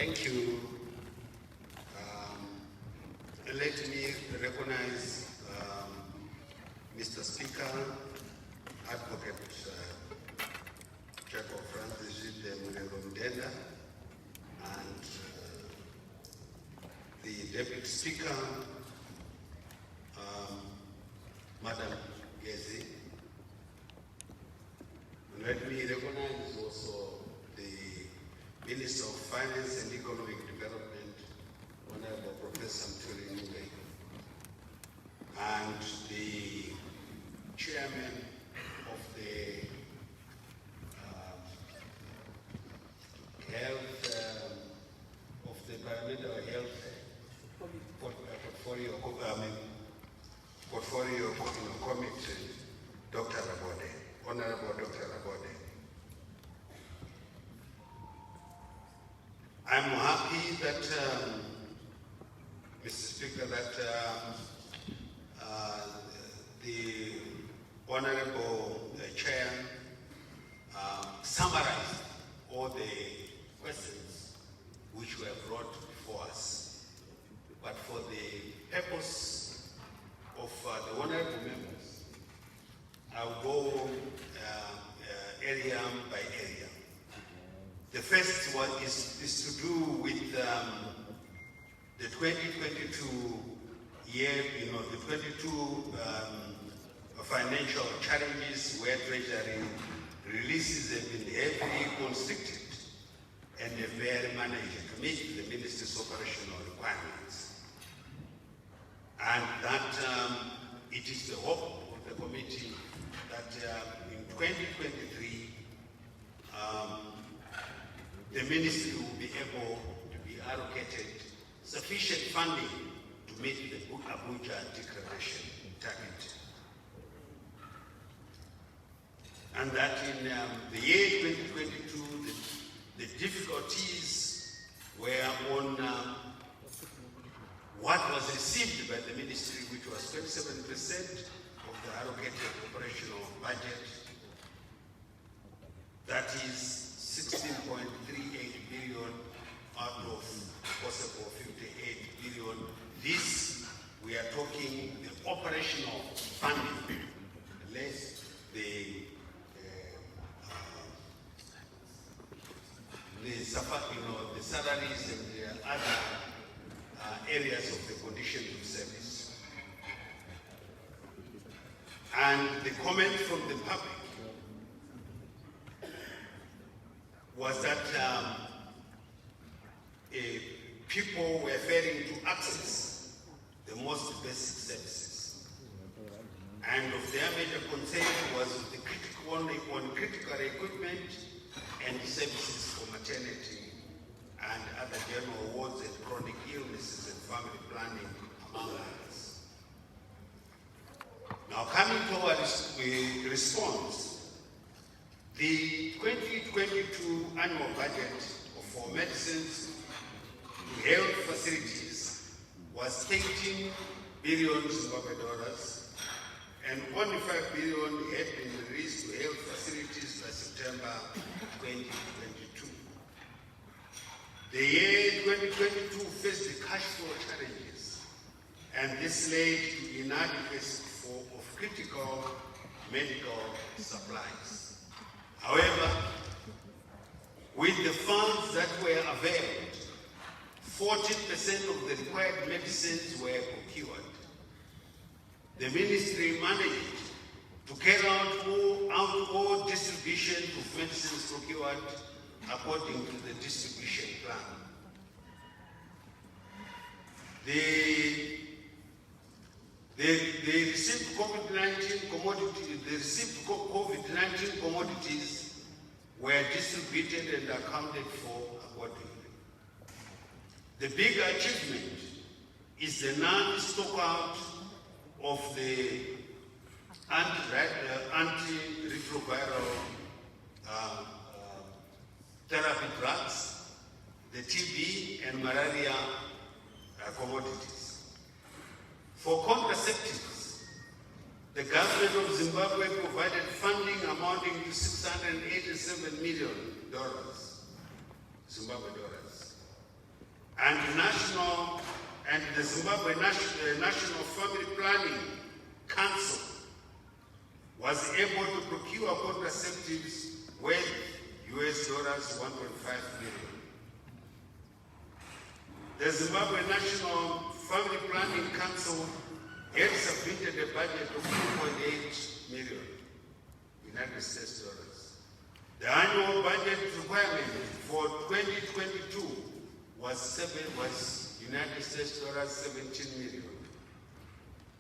Thank you. Let me recognize Mr. Speaker, Advocate Jacob Francis Mdenda, and the Deputy Speaker, Madam Gezi. And let me recognize also the Minister of Finance and Economic Development, Honorable Professor Chiwenga, and the Chairman of the Environmental Health Portfolio Committee, Dr. Rabode, Honorable Dr. Rabode. I'm happy that, Mr. Speaker, that the Honorable Chair summarized all the questions which were brought before us. But for the purpose of the honorable members, I'll go area by area. The first one is to do with the 2022 year, the 22 financial challenges where Treasury releases have been heavily constricted and very managed to meet the Ministry's operational requirements. And that it is the hope of the committee that in 2023, the Ministry will be able to be allocated sufficient funding to meet the Abuja declaration target. And that in the year 2022, the difficulties were on what was received by the Ministry, which was 27% of the allocated operational budget. That is 16.38 billion out of possible 58 billion. This, we are talking the operational funding, less the salaries and the other areas of the conditions of service. And the comment from the public was that people were failing to access the most basic services. And of their major concern was the critical equipment and services for maternity and other general wards and chronic illnesses and family planning, among others. Now, coming towards the response, the 2022 annual budget for medicines to health facilities was 18 billion Zimbabwe dollars, and only 5 billion had been released to health facilities by September 2022. The year 2022 faced the cash flow challenges, and this led to inadequacy of critical medical supplies. However, with the funds that were availed, 40% of the required medicines were procured. The ministry managed to carry out all distribution of medicines procured according to the distribution plan. They received COVID-19 commodities were distributed and accounted for accordingly. The big achievement is the non-stockout of the antiretroviral therapy drugs, the TB and malaria commodities. For contraceptives, the government of Zimbabwe provided funding amounting to $687 million, Zimbabwe dollars. the Zimbabwe National Family Planning Council was able to procure contraceptives worth US dollars 1.5 million. The Zimbabwe National Family Planning Council had submitted a budget of 2.8 million United States dollars. The annual budget requirement for 2022 was United States dollars 17 million.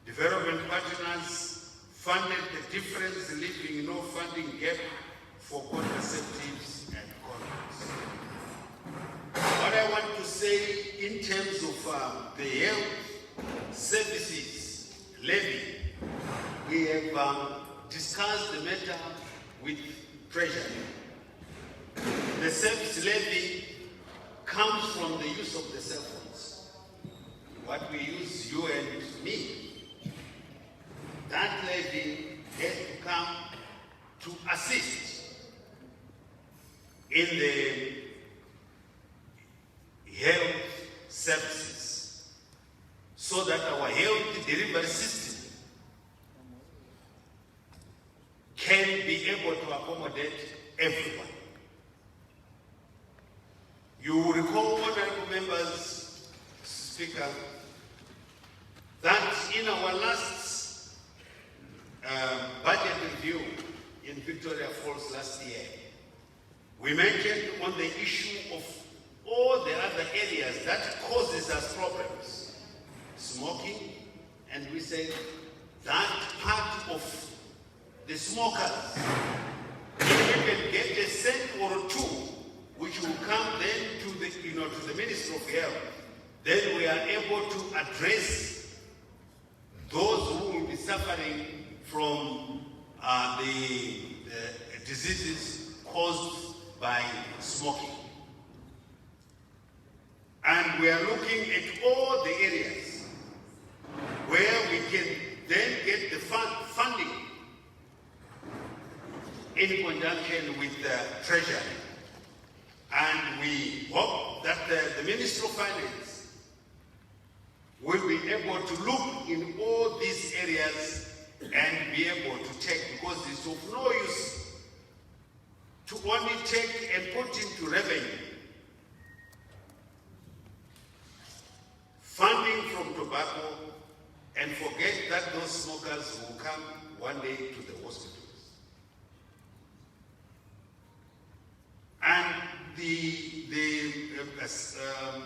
Development partners funded the difference, leaving no funding gap for contraceptives and condoms. What I want to say in terms of the health services levy, we have discussed the matter with Treasury. The service levy comes from the use of the cell phones. What we use, you and me. That levy has to come to assist in the health services so that our health delivery system can be able to accommodate everyone. You will recall, honorable members, Speaker, that in our last budget review in Victoria Falls last year, we mentioned on the issue of all the other areas that causes us problems. Smoking, and we said that part of the smokers, if we can get a cent or two, which will come then to the, to the Ministry of Health, then we are able to address those who will be suffering from the diseases caused by smoking. And we are looking at all the areas where we can then get the funding in conjunction with the Treasury. And we hope that the Ministry of Finance will be able to look in all these areas and be able to take, because it's of no use to only take and put into revenue funding from tobacco and forget that those smokers will come one day to the hospitals. And the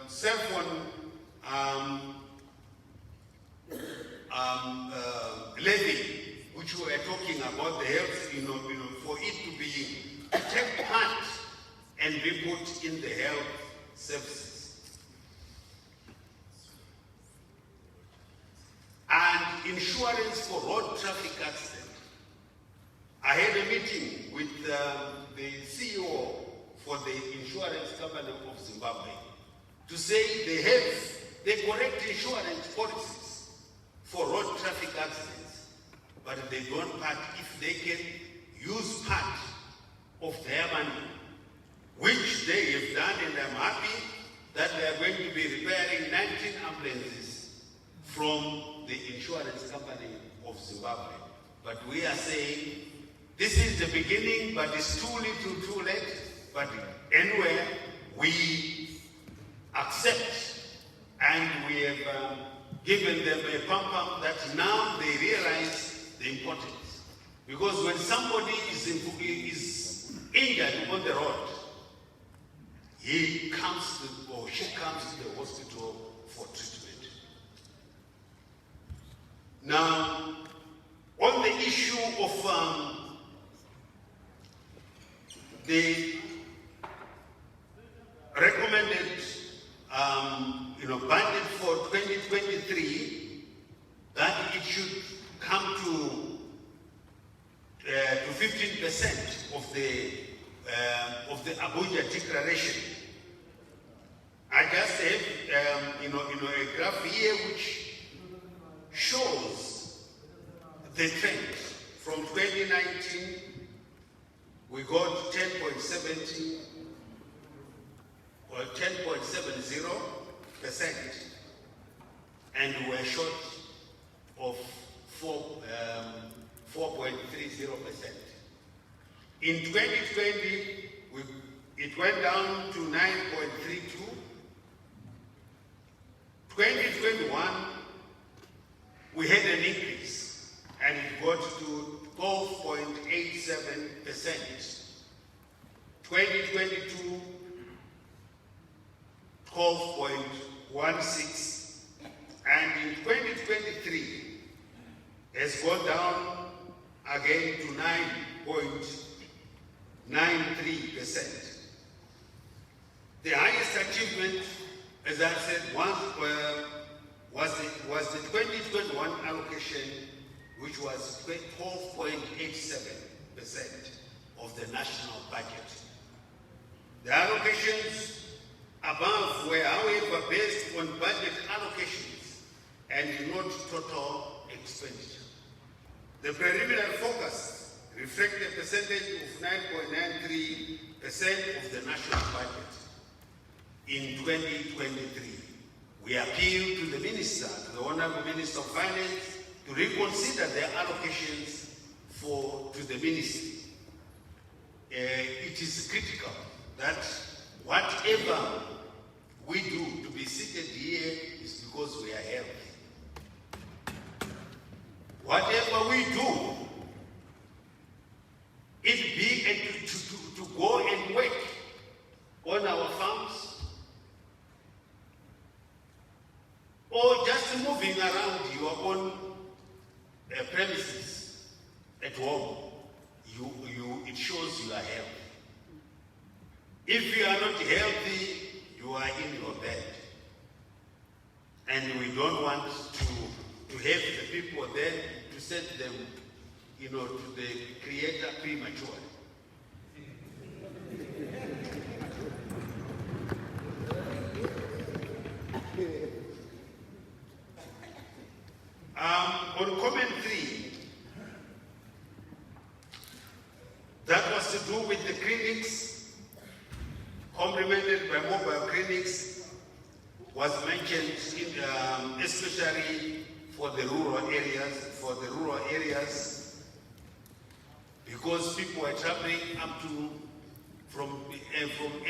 cell phone levy, which we are talking about, the health, for it to be take part and be put in the health services. And insurance for road traffic accident. I had a meeting with the CEO for the insurance company of Zimbabwe to say they have the correct insurance policies for road traffic accidents, but they don't part if they can use part of their money, which they have done, and I'm happy that they are going to be repairing 19 ambulances from the insurance company of Zimbabwe. But we are saying this is the beginning, but it's too little, too late. But anyway, we accept, and we have given them a pump that now they realize the importance. Because when somebody is injured on the road, he comes to, or she comes to the hospital for treatment. Now, on the issue of the recommended budget for 2023, that it should come to 15% of the Abuja Declaration. I just have a graph here which shows the trend from 2019. We got 10.70 or 10.70%, and we were short of 4.30%. In 2020, it went down to 9.32. 2021, we had an increase, and it got to 12.87%. 2022, 12.16, and in 2023 has gone down again to 9.93%. The highest achievement, as I said, was the 2021 allocation, which was 12.87% of the national budget. The allocations above were, however, based on budget allocations and not total expenditure. The preliminary focus reflects a percentage of 9.93% of the national budget. In 2023, we appeal to the Minister, to the Honourable Minister of Finance, to reconsider their allocations to the Ministry. It is critical that whatever we do to be seated here is because we are healthy. Whatever we do, it be to go and work on our farms, or just moving around your own premises at home, it shows you are healthy. If you are not healthy, you are in your bed. And we don't want to have the people there to send them, to the Creator prematurely. On comment 3, that was to do with the clinics, complemented by mobile clinics, was mentioned, especially for the rural areas, because people are traveling up to from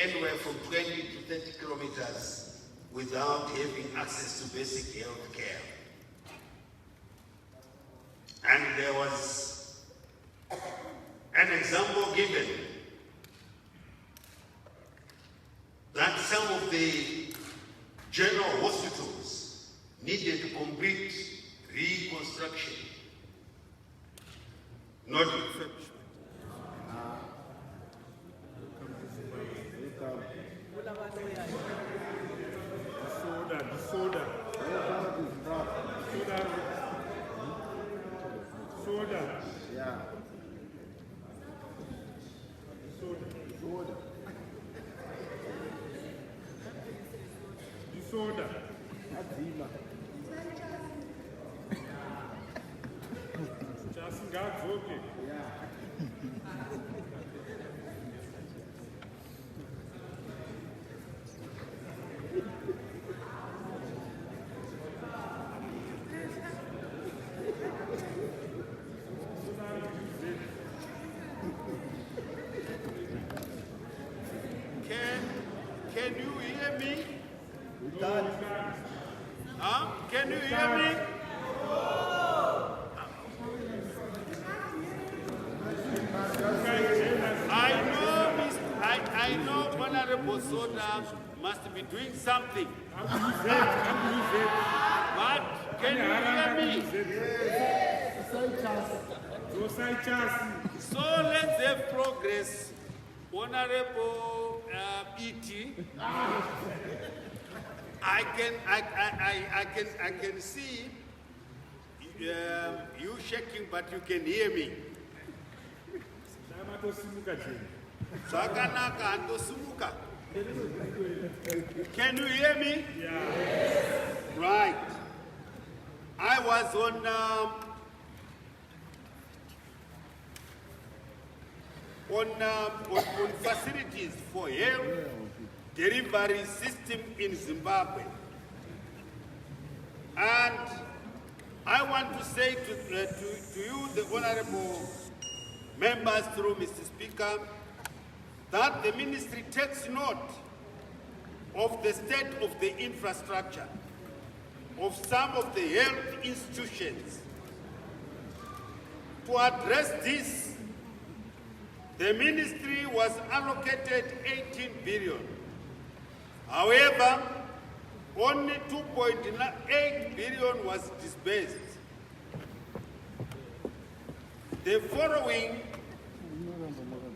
anywhere from 20 to 30 kilometers without having access to basic health care. And there was an example given that some of the general hospitals needed complete reconstruction, not refurbishment. Soda. Just got okay. Can you hear me? Huh? Can you hear me? I know Honorable Soda must be doing something. But can you hear me? So let's have progress. Honorable E.T. I can see you shaking, but you can hear me. Can you hear me? Yes. Right. I was on facilities for health delivery system in Zimbabwe. And I want to say to you, the honorable members, through Mr. Speaker, that the ministry takes note of the state of the infrastructure of some of the health institutions. To address this, the ministry was allocated 18 billion. However, only 2.8 billion was disbursed. The following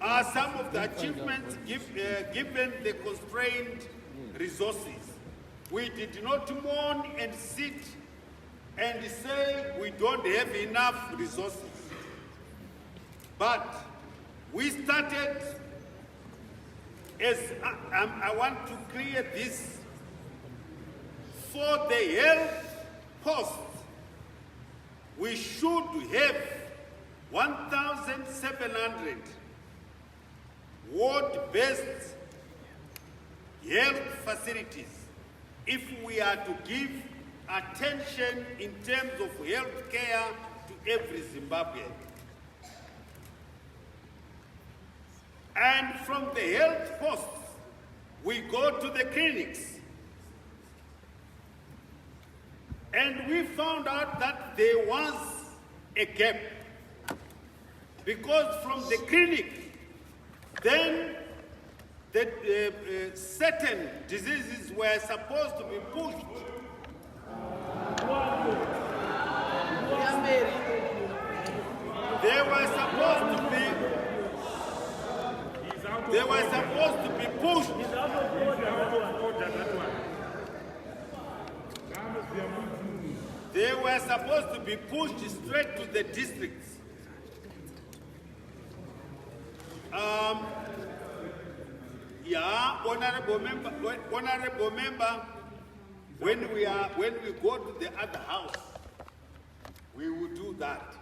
are some of the achievements given the constrained resources. We did not mourn and sit and say we don't have enough resources. But we started, as I want to clear this, for the health post, we should have 1,700 ward-based health facilities if we are to give attention in terms of health care to every Zimbabwean. And from the health posts, we go to the clinics. And we found out that there was a gap. Because from the clinic, then the certain diseases were supposed to be pushed. They were supposed to be pushed. They were supposed to be pushed straight to the districts. Honorable member, when we go to the other house, we will do that.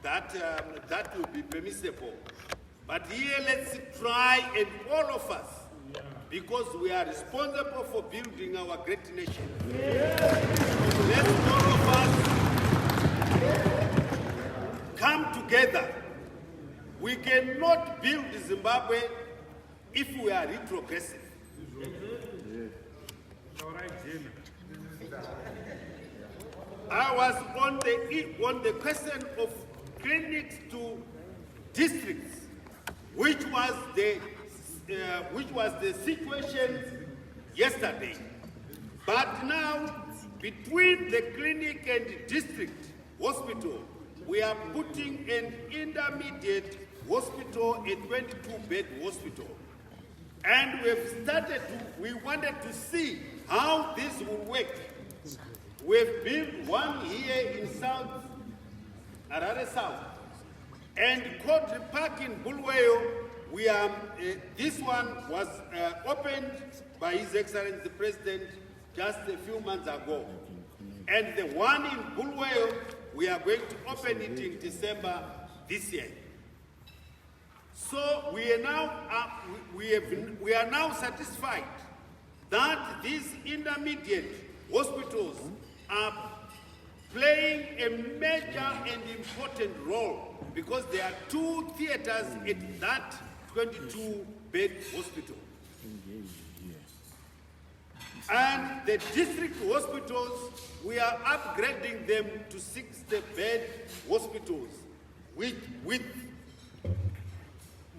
That will be permissible. But here, let's try, and all of us, because we are responsible for building our great nation. Let's all of us come together. We cannot build Zimbabwe if we are retrogressive. I was on the question of clinics to districts, which was the situation yesterday. But now, between the clinic and district hospital, we are putting an intermediate hospital, a 22-bed hospital. And we wanted to see how this will work. We've built one here in South, Harare South, and Court Park in Bulawayo. This one was opened by His Excellency the President just a few months ago. And the one in Bulawayo, we are going to open it in December this year. So we are now satisfied that these intermediate hospitals are playing a major and important role because there are 2 theaters at that 22-bed hospital. And the district hospitals, we are upgrading them to 60-bed hospitals with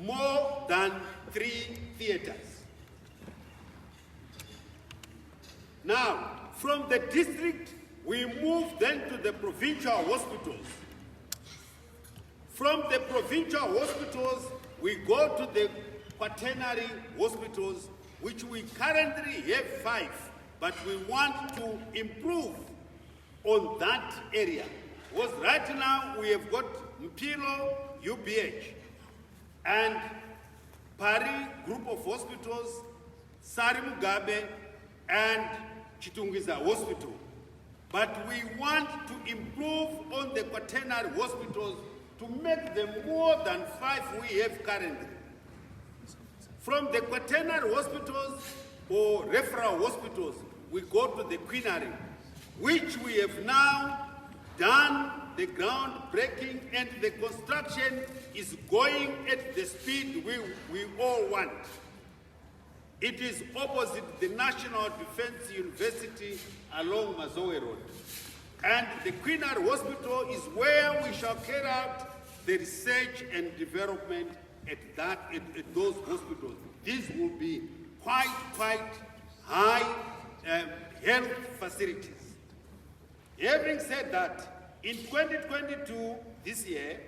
more than 3 theaters. Now, from the district, we move then to the provincial hospitals. From the provincial hospitals, we go to the quaternary hospitals, which we currently have 5, but we want to improve on that area. Because right now, we have got Mpilo, UBH, and Pari group of hospitals, Sari Mugabe, and Chitungiza Hospital. But we want to improve on the quaternary hospitals to make them more than 5 we have currently. From the quaternary hospitals or referral hospitals, we go to the Queenary, which we have now done the groundbreaking, and the construction is going at the speed we all want. It is opposite the National Defense University along Mazoe Road. And the Queenary Hospital is where we shall carry out the research and development at those hospitals. These will be quite high health facilities. Having said that, in 2022, this year,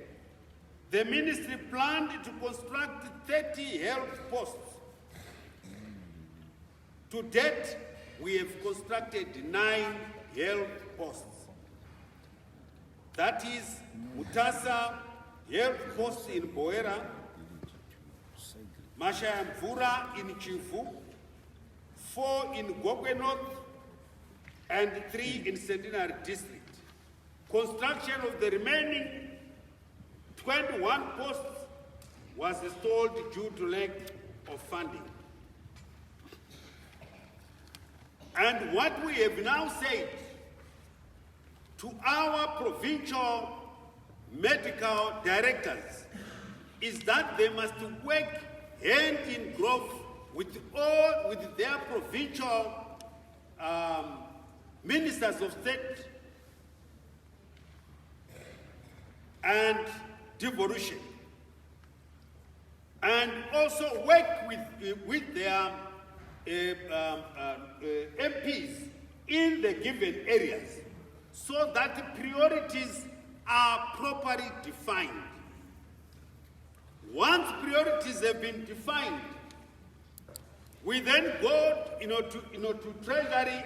the ministry planned to construct 30 health posts. To date, we have constructed 9 health posts. That is Mutasa Health Post in Boera, Mashayamvura in Chifu, 4 in Gogwe North, and 3 in Centenary District. Construction of the remaining 21 posts was stalled due to lack of funding. And what we have now said to our provincial medical directors is that they must work hand in glove with their provincial ministers of state and devolution, and also work with their MPs in the given areas so that the priorities are properly defined. Once priorities have been defined, we then go to Treasury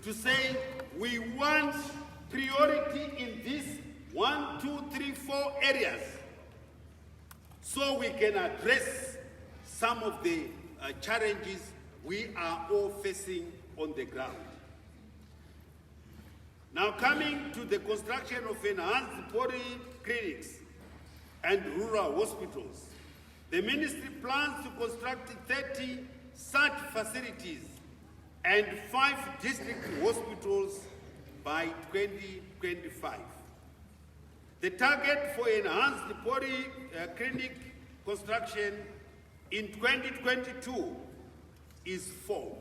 to say we want priority in these 1, 2, 3, 4 areas, so we can address some of the challenges we are all facing on the ground. Now, coming to the construction of enhanced polyclinics and rural hospitals, the ministry plans to construct 30 such facilities and 5 district hospitals by 2025. The target for enhanced polyclinic construction in 2022 is 4.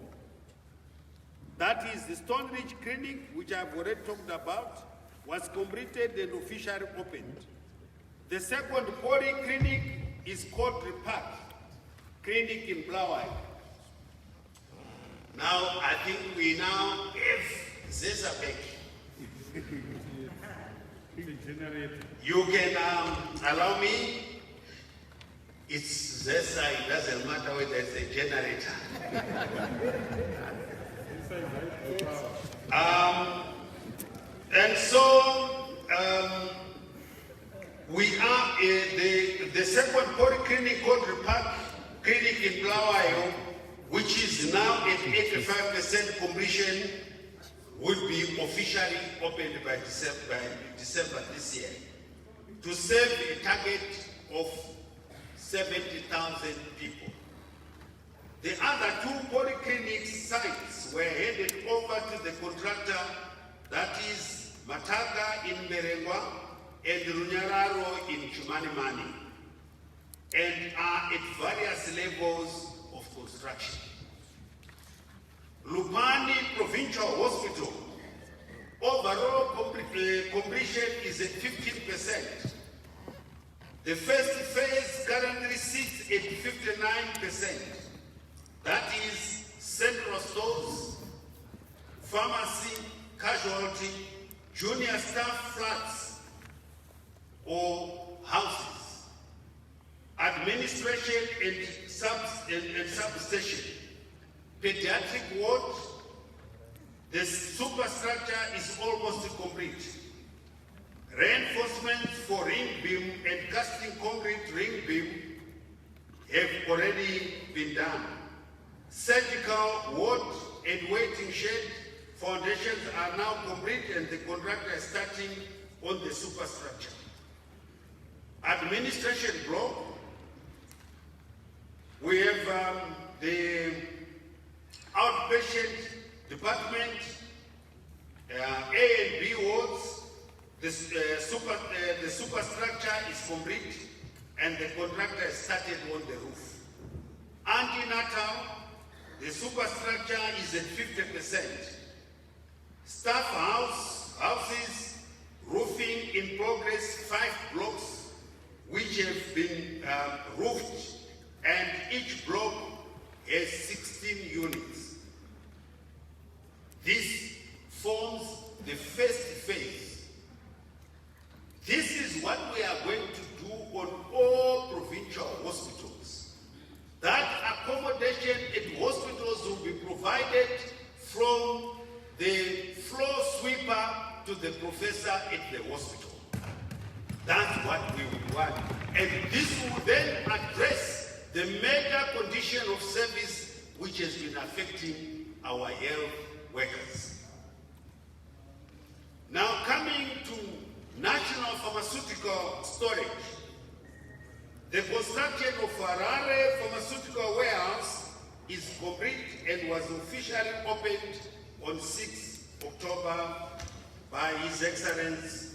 That is the Stone Ridge Clinic, which I've already talked about, was completed and officially opened. The second polyclinic is called Park Clinic in Blawai. Now, I think we now have ZESA back. You can allow me. It's ZESA, it doesn't matter whether it's a generator. And so we are the second polyclinic called Park Clinic in Blawayo, which is now at 85% completion, will be officially opened by December this year to serve a target of 70,000 people. The other 2 polyclinic sites were handed over to the contractor, that is Mataga in Merengwa and Runyararo in Chumanimani, and are at various levels of construction. Lupani Provincial Hospital, overall completion is at 15%. The first phase currently sits at 59%. That is central stores, pharmacy, casualty, junior staff flats or houses, administration and substation, pediatric ward. The superstructure is almost complete. Reinforcements for ring beam and casting concrete ring beam have already been done. Surgical ward and waiting shed foundations are now complete, and the contractor is starting on the superstructure. Administration block, we have the outpatient department, A and B wards, the superstructure is complete and the contractor has started on the roof. Antenatal, the superstructure is at 50%. Staff houses, roofing in progress, 5 blocks which have been roofed, and each block has 16 units. This forms the first phase. This is what we are going to do on all provincial hospitals. That accommodation at hospitals will be provided from the floor sweeper to the professor at the hospital. That's what we would want. And this will then address the major condition of service which has been affecting our health workers. Now coming to national pharmaceutical storage. The construction of Harare Pharmaceutical Warehouse is complete and was officially opened on 6 October by His Excellency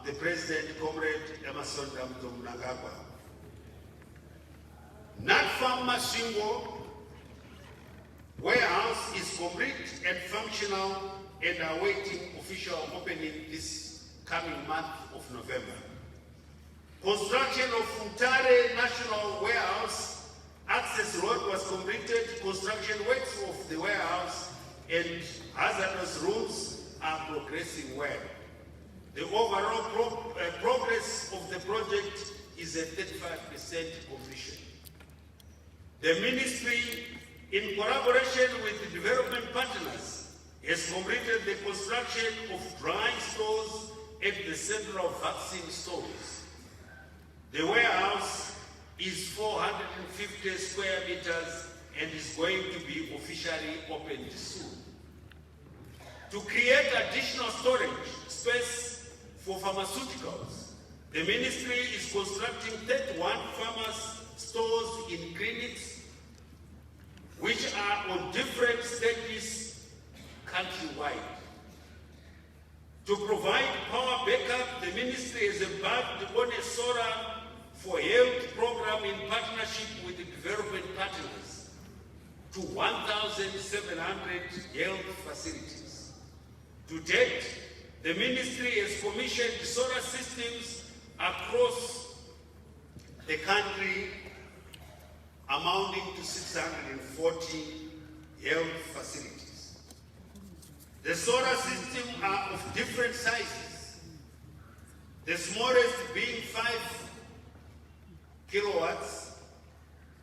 the President, Comrade Emerson Damto Mnangagwa. Natfarm Mashingo warehouse is complete and functional and awaiting official opening this coming month of November. Construction of Mutare National Warehouse access road was completed. Construction works of the warehouse and hazardous rooms are progressing well. The overall progress of the project is at 35% completion. The ministry, in collaboration with the development partners, has completed the construction of dry stores at the central vaccine stores. The warehouse is 450 square meters and is going to be officially opened soon. To create additional storage space for pharmaceuticals, the ministry is constructing 31 pharmacy stores in clinics which are on different stages countrywide. To provide power backup, the ministry has embarked on a solar for health program in partnership with the development partners to 1,700 health facilities. To date, the ministry has commissioned solar systems across the country amounting to 640 health facilities. The solar systems are of different sizes, the smallest being 5 kilowatts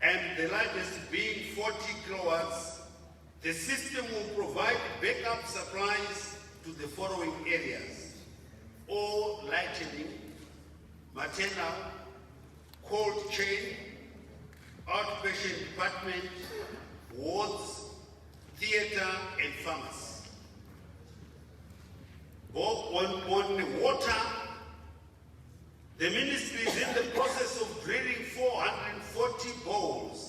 and the largest being 40 kilowatts. The system will provide backup supplies to the following areas: all lighting, maternal, cold chain, outpatient department, wards, theater, and pharmacy. On water, the ministry is in the process of drilling 440 boreholes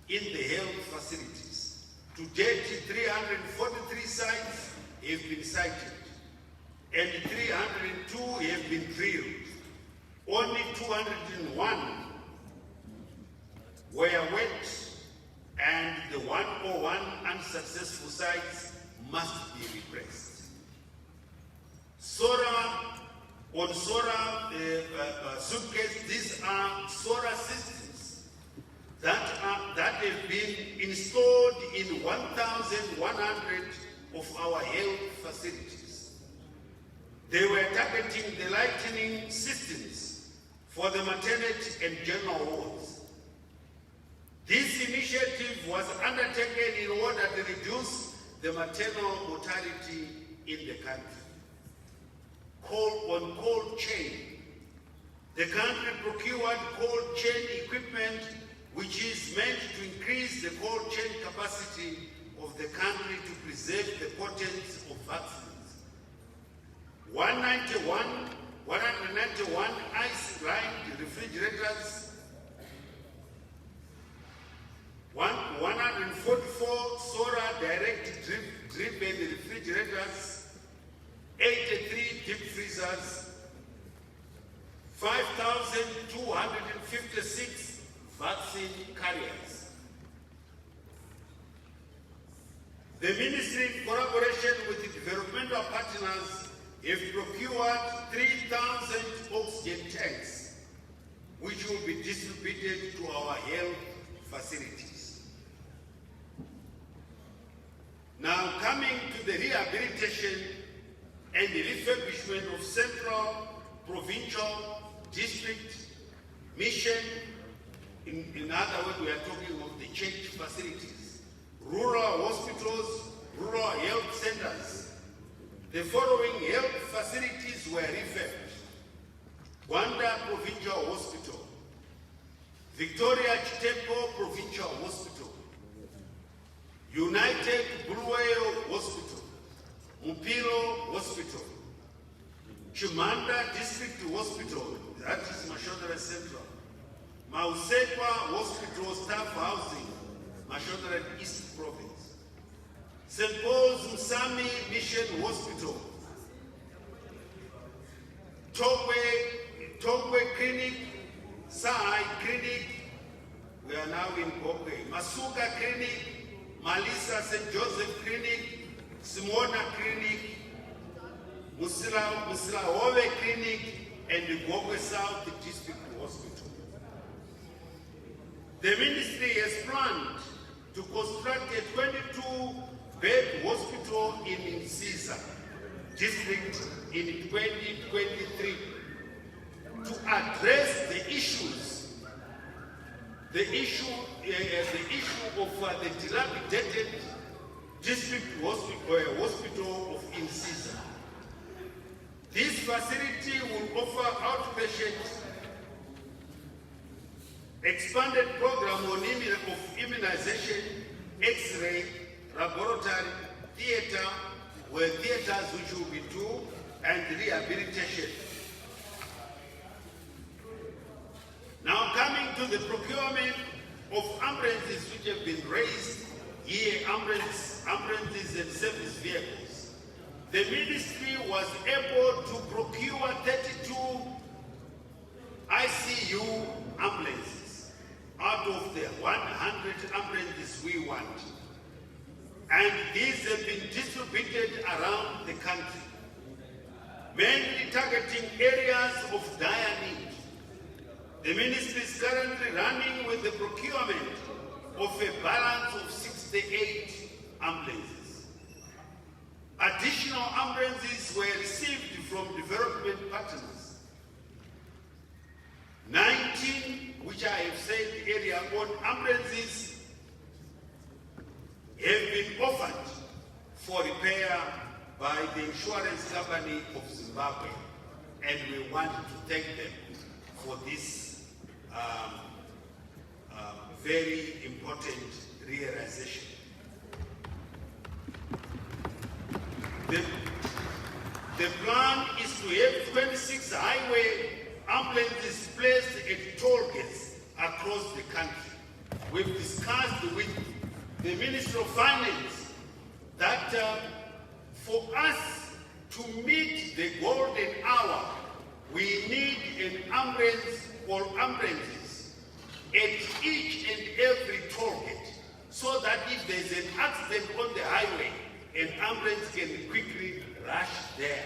in the health facilities. To date, 343 sites have been sited and 302 have been drilled. Only 201 were wet, and the 101 unsuccessful sites must be replaced. On solar suitcase, these are solar systems that have been installed in 1,100 of our health facilities. They were targeting the lighting systems for the maternity and general wards. This initiative was undertaken in order to reduce the maternal mortality in the country. On cold chain, the country procured cold chain equipment which is meant to increase the cold chain capacity of the country to preserve the potency of vaccines. 191 ice-lined refrigerators, 144 solar direct driven brings us 5,256 vaccine carriers. The ministry, in collaboration with the developmental partners, have procured 3,000 oxygen tanks, which will be distributed to our health facilities. Now, coming to the rehabilitation and the refurbishment of central, provincial, district, mission, in other words, we are talking of the church facilities, rural hospitals, rural health centers. The following health facilities were refurbished: Gwanda Provincial Hospital, Victoria Chitepo Provincial Hospital, United Bulawayo Hospital, Mupilo Hospital, Chimanda District Hospital, that is Mashodara Central, Mausekwa Hospital Staff Housing, Mashodara East Province, St. Paul's Musami Mission Hospital, Togwe Clinic, Sahai Clinic, we are now in Gogwe, Masuka Clinic, Malisa St. Joseph Clinic, Simona Clinic, Musila Clinic, and the Gogwe South District Hospital. The ministry has planned to construct a 22-bed hospital in ZESA district in 2023 to address the issue of the dilapidated district hospital of ZESA. This facility will offer outpatient expanded program of immunization, X-ray, laboratory, theater, where theaters which will be two, and rehabilitation. Now coming to the procurement of ambulances which have been raised here, ambulances and service vehicles. The ministry was able to procure 32 ICU ambulances out of the 100 ambulances we want. And these have been distributed around the country, mainly targeting areas of dire need. The ministry is currently running with the procurement of a balance of 68 ambulances. Additional ambulances were received from development partners. 19, which I have said earlier on, ambulances have been offered for repair by the insurance company of Zimbabwe, and we want to thank them for this very important realization. The plan is to have 26 highway ambulances placed at toll gates across the country. We've discussed with the Minister of Finance that for us to meet the golden hour, we need an ambulance or ambulances at each and every toll gate, so that if there's an accident on the highway, an ambulance can quickly rush there.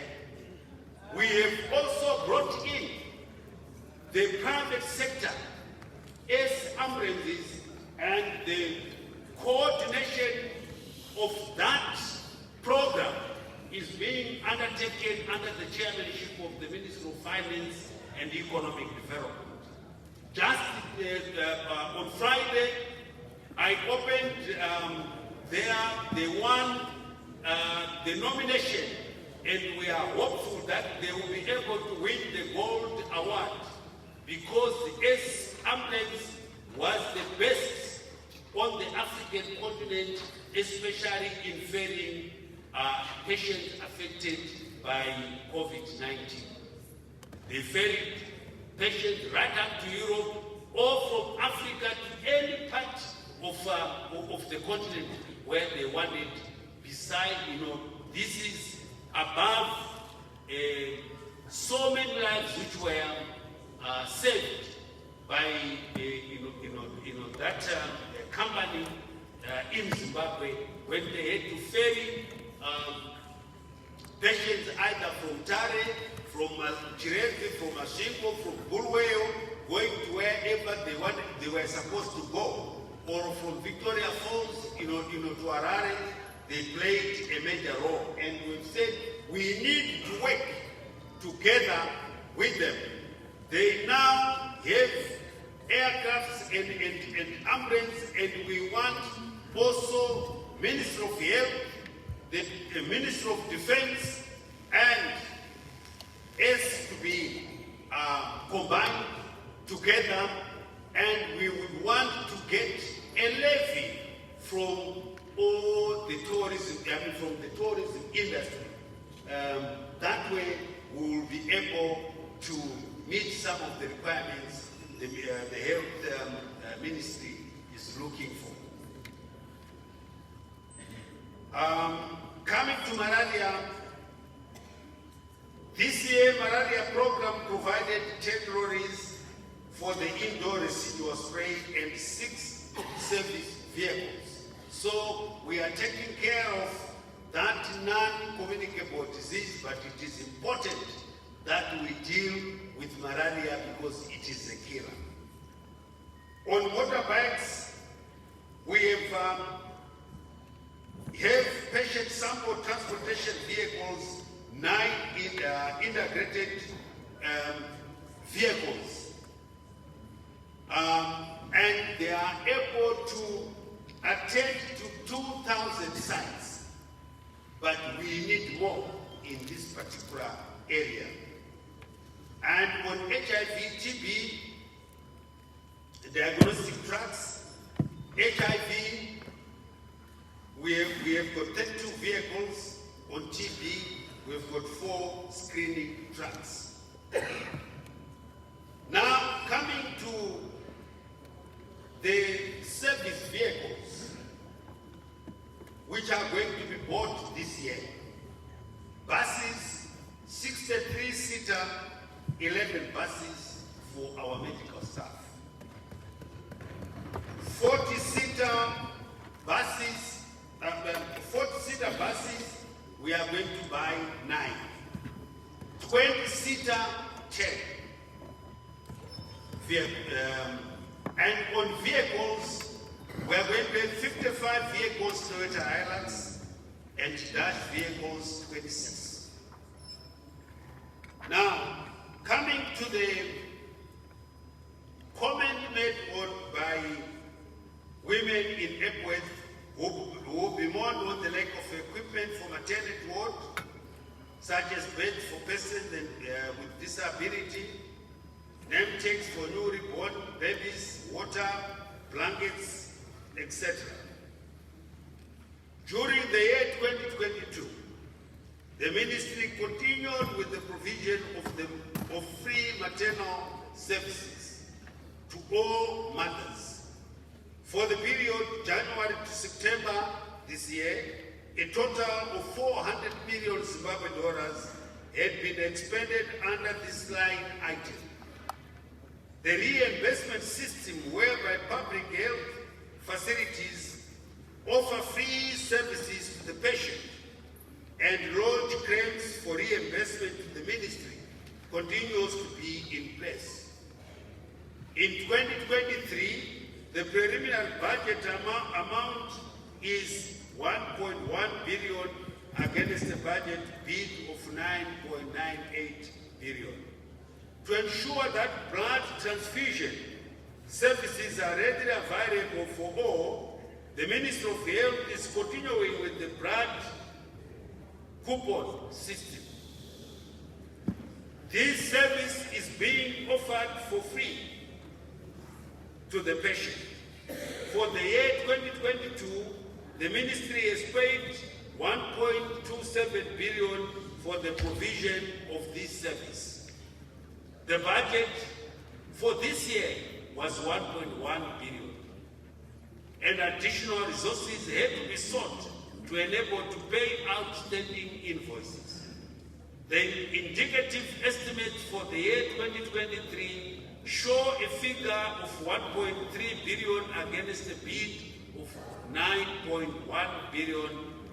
We have also brought in the private sector as ambulances, and the coordination of that program is being undertaken under the chairmanship of the Minister of Finance and Economic Development. Just on Friday, I opened the nomination, and we are hopeful that they will be able to win the gold award, because the S ambulance was the best on the African continent, especially in ferrying patients affected by COVID-19. They ferried patients right up to Europe, or from Africa to any part of the continent where they wanted. Besides, this is above so many lives which were saved by that company in Zimbabwe when they had to ferry patients either from Tare, from Chirezi, from Ashingo, from Bulweyo, going to wherever they were supposed to go, or from Victoria Falls, to Harare. They played a major role, and we've said we need to work together with them. They now have aircrafts and ambulance, and we want also Minister of Health, the Minister of Defense, and S to be combined together, and we would want to get a levy from all the tourism, from the tourism industry. That way we will be able to meet some of the requirements the health ministry is looking for. Coming to malaria, this year malaria program provided 10 lorries for the indoor residual spray and 6 service vehicles. So we are taking care of that non-communicable disease, but it is important that we deal with malaria because it is a killer. On motorbikes, we have patient sample transportation vehicles, 9 integrated vehicles, and they are able to attend to 2,000 sites, but we need more in this particular area. And on HIV, TB, diagnostic trucks, HIV, we have got 32 vehicles. On TB, we've got 4 screening trucks. Now, coming to the service vehicles, which are going to be bought this year. Buses, 63-seater, 11 buses for our medical staff. 40-seater buses, 40-seater buses, we are going to buy 9. 20-seater, 10. And on vehicles, we are going to have 55 vehicles Toyota Hilux and dash vehicles 26. Now, coming to the comment made by women in Epworth who bemoan on the lack of equipment for maternity ward, such as beds for persons with disability, name tags for new reborn babies, water, blankets, etc. During the year 2022, the ministry continued with the provision of free maternal services to all mothers. For the period January to September this year, a total of 400 million Zimbabwe dollars had been expended under this line item. The reimbursement system whereby public health facilities offer free services to the patient and lodge claims for reimbursement to the ministry continues to be in place. In 2023, the preliminary budget amount is 1.1 billion against a budget bid of 9.98 billion. To ensure that blood transfusion services are readily available for all, the Ministry of Health is continuing with the blood coupon system. This service is being offered for free to the patient. For the year 2022, the ministry has paid 1.27 billion for the provision of this service. The budget for this year was 1.1 billion, and additional resources had to be sought to enable to pay outstanding invoices. The indicative estimates for the year 2023 show a figure of 1.3 billion against a bid of 9.1 billion,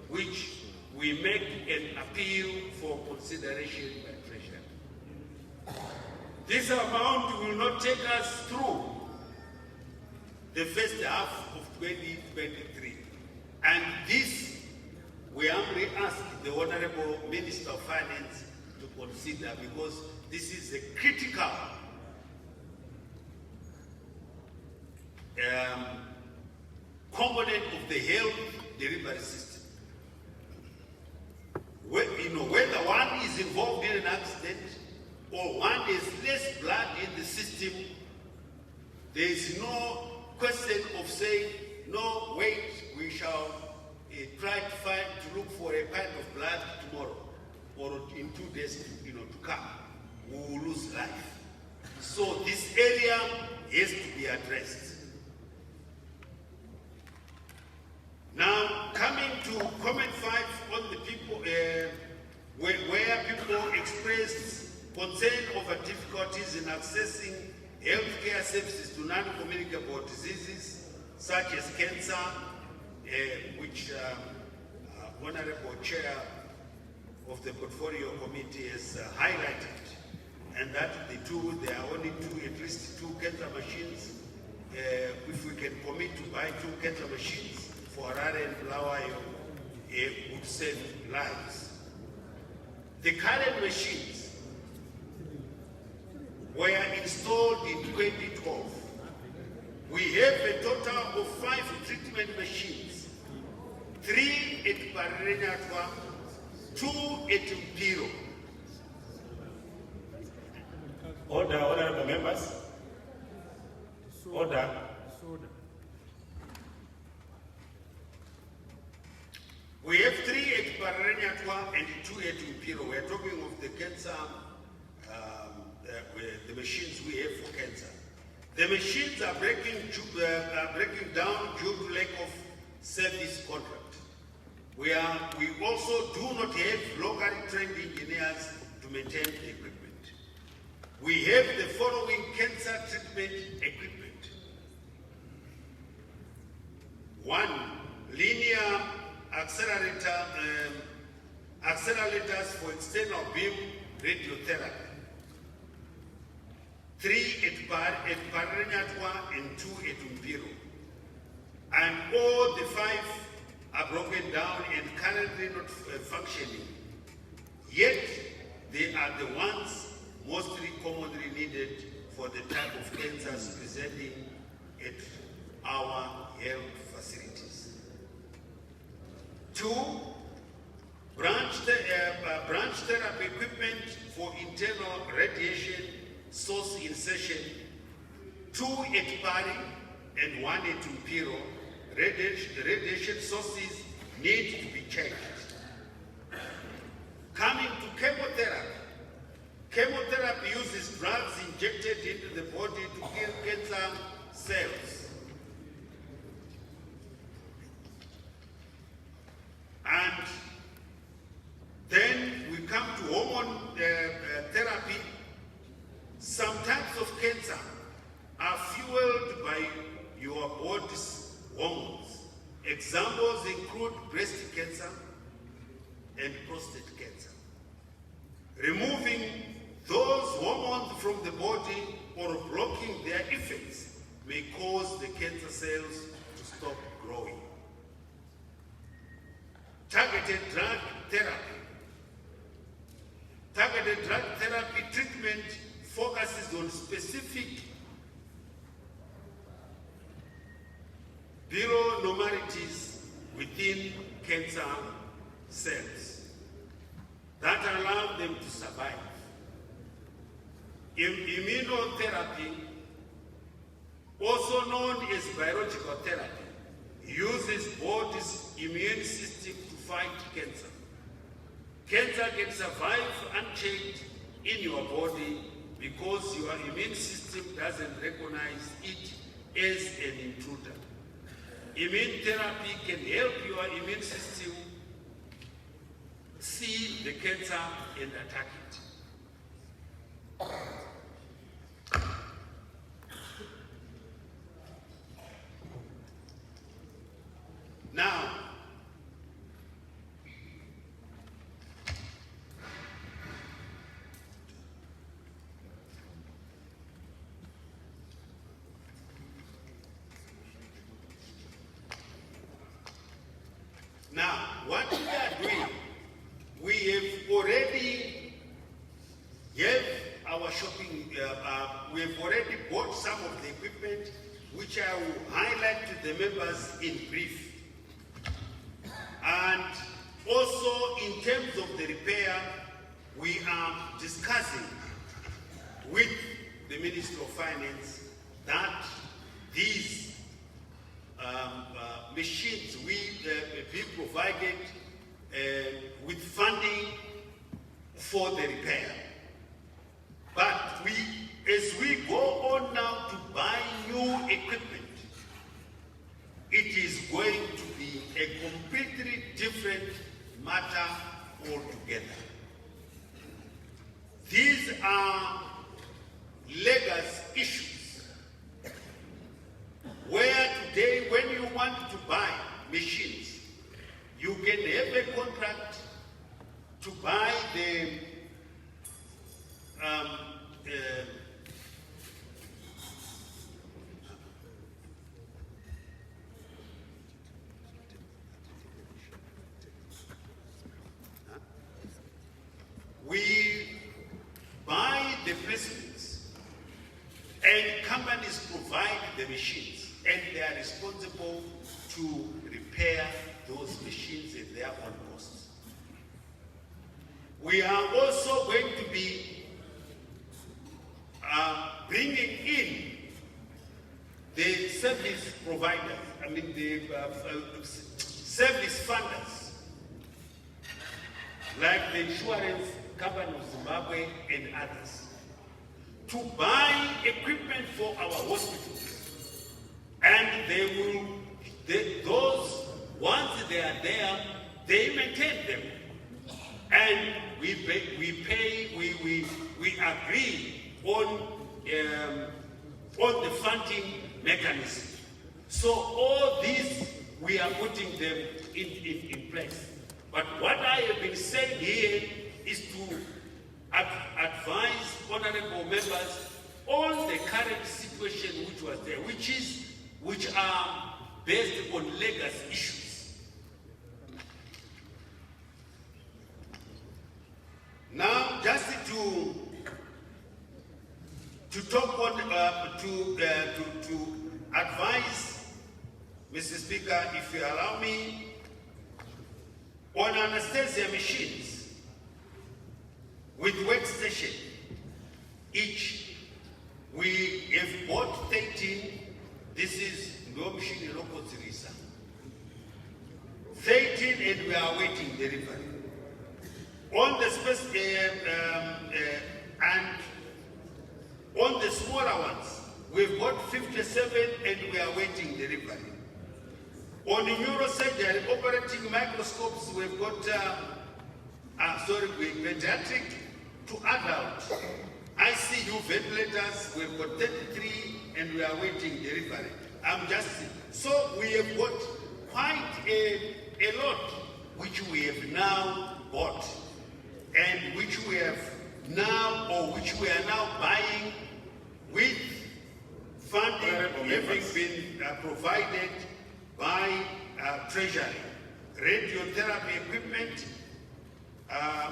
which we make an appeal for consideration by Treasury. This amount will not take us through the first half of 2023. And this, we humbly ask the Honorable Minister of Finance to consider, because this is a critical component of the health delivery system. Whether one is involved in an accident or one has less blood in the system, there is no question of saying, no, wait, we shall try to look for a pint of blood tomorrow or in 2 days to come. We will lose life. So this area has to be addressed. Now, coming to comment 5 on the people, where people expressed concern over difficulties in accessing healthcare services to non-communicable diseases such as cancer, which Honorable Chair of the Portfolio Committee has highlighted, and that there are only at least two cancer machines. If we can commit to buy 2 cancer machines for Harare and Bulawayo, would save lives. The current machines were installed in 2012. We have a total of 5 treatment machines, 3 at Parenyatwa, 2 at Mpiro. Order, honorable members. Order. We have 3 at Parenyatwa and 2 at Mpiro. We are talking of the cancer, the machines we have for cancer. The machines are breaking down due to lack of service contract. We also do not have locally trained engineers to maintain the equipment. We have the following cancer treatment equipment. 1, linear accelerators for external beam radiotherapy. 3 at Parenyatwa and 2 at Mpiro. And all the 5 are broken down and currently not functioning. Yet, they are the ones mostly commonly needed for the type of cancers presenting at our health facilities. 2, branch therapy equipment for internal radiation source insertion, 2 at Pari and 1 at Mpiro. Radiation sources need to be changed. Coming to chemotherapy. Chemotherapy uses drugs injected into the body to kill cancer cells. And then we come to hormone therapy. Some types of cancer are fueled by your body's hormones. Examples include breast cancer and prostate cancer. Removing those hormones from the body or blocking their effects may cause the cancer cells to stop growing. Targeted drug therapy. Targeted drug therapy treatment focuses on specific abnormalities within cancer cells that allow them to survive. Immunotherapy, also known as biological therapy, uses body's immune system to fight cancer. Cancer can survive unchecked in your body because your immune system doesn't recognize it as an intruder. Immune therapy can help your immune system see the cancer and attack it. Now, what we are doing, we have already our shopping, we have already bought some of the equipment, which I will highlight to the members in brief. And also in terms of the repair, we are discussing with the Ministry of Finance that these machines will be provided with funding for the repair. But as we go on now to buy new equipment, it is going to be a completely different matter altogether. These are legacy issues, where today when you want to buy machines, you can have a contract to buy the we buy the placements and companies provide the machines and they are responsible to repair those machines at their own costs. We are also going to be bringing in the service providers, the service funders, like the insurance company of Zimbabwe and others, to buy equipment for our hospitals. And they will, those, once they are there, they maintain them. And we agree on the funding mechanism. So all these, we are putting them in place. But what I have been saying here is to advise honorable members on the current situation which was there, which are based on legacy issues. Now, just to talk on to advise, Mr. Speaker, if you allow me, on anesthesia machines with workstation, each we have bought 13. This is no machine local ZESA. 13, and we are waiting delivery. On the and on the smaller ones, we've got 57 and we are waiting delivery. On the neurosurgery operating microscopes, we've got pediatric to adult. ICU ventilators, we've got 33 and we are waiting delivery. So we have got quite a lot which we have now bought and which we have now, or which we are now buying with funding having been provided by Treasury. Radiotherapy equipment,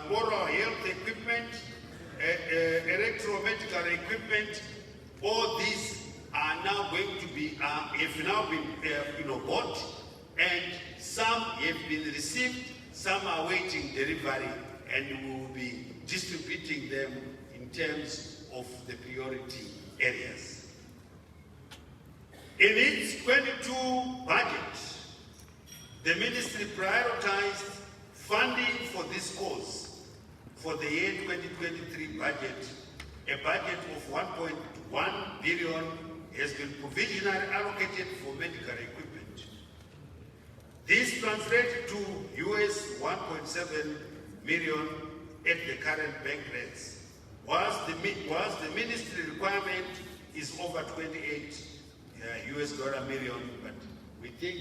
oral health equipment, electromedical equipment, all these are now going to be, have now been bought, and some have been received, some are waiting delivery, and we will be distributing them in terms of the priority areas. In its 22 budget, the ministry prioritized funding for this cause for the year 2023 budget. A budget of 1.1 billion has been provisionally allocated for medical equipment. This translates to US $1.7 million at the current bank rates. Whilst the ministry requirement is over 28 US dollar million, but we think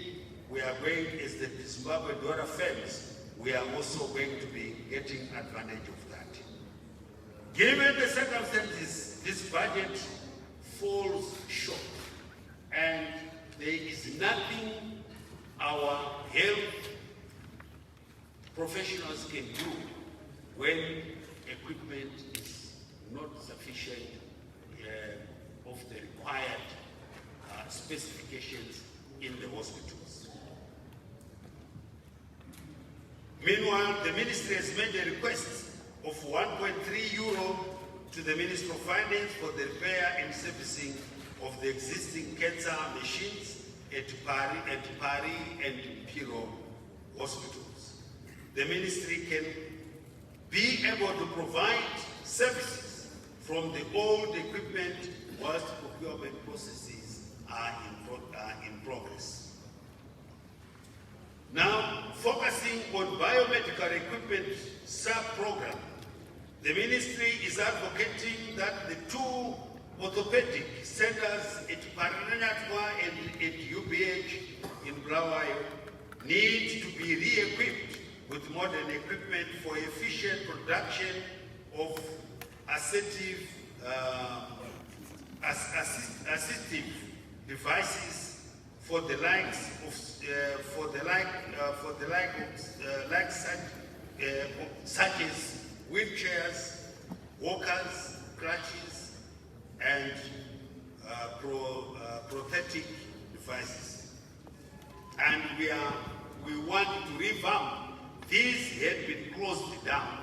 we are going, as the Zimbabwe dollar firms, we are also going to be getting advantage of that. Given the circumstances, this budget falls short, and there is nothing our health professionals can do when equipment is not sufficient of the required specifications in the hospitals. Meanwhile, the ministry has made a request of €1.3 to the Ministry of Finance for the repair and servicing of the existing cancer machines at Pari and Piro hospitals. The ministry can be able to provide services from the old equipment whilst procurement processes are in progress. Now, focusing on biomedical equipment sub-program, the ministry is advocating that the two orthopedic centers at Parinatwa and at UBH in Blawayo need to be re-equipped with modern equipment for efficient production of assistive devices for the likes of such as wheelchairs, walkers, crutches, and prosthetic devices. And we want to revamp. These had been closed down,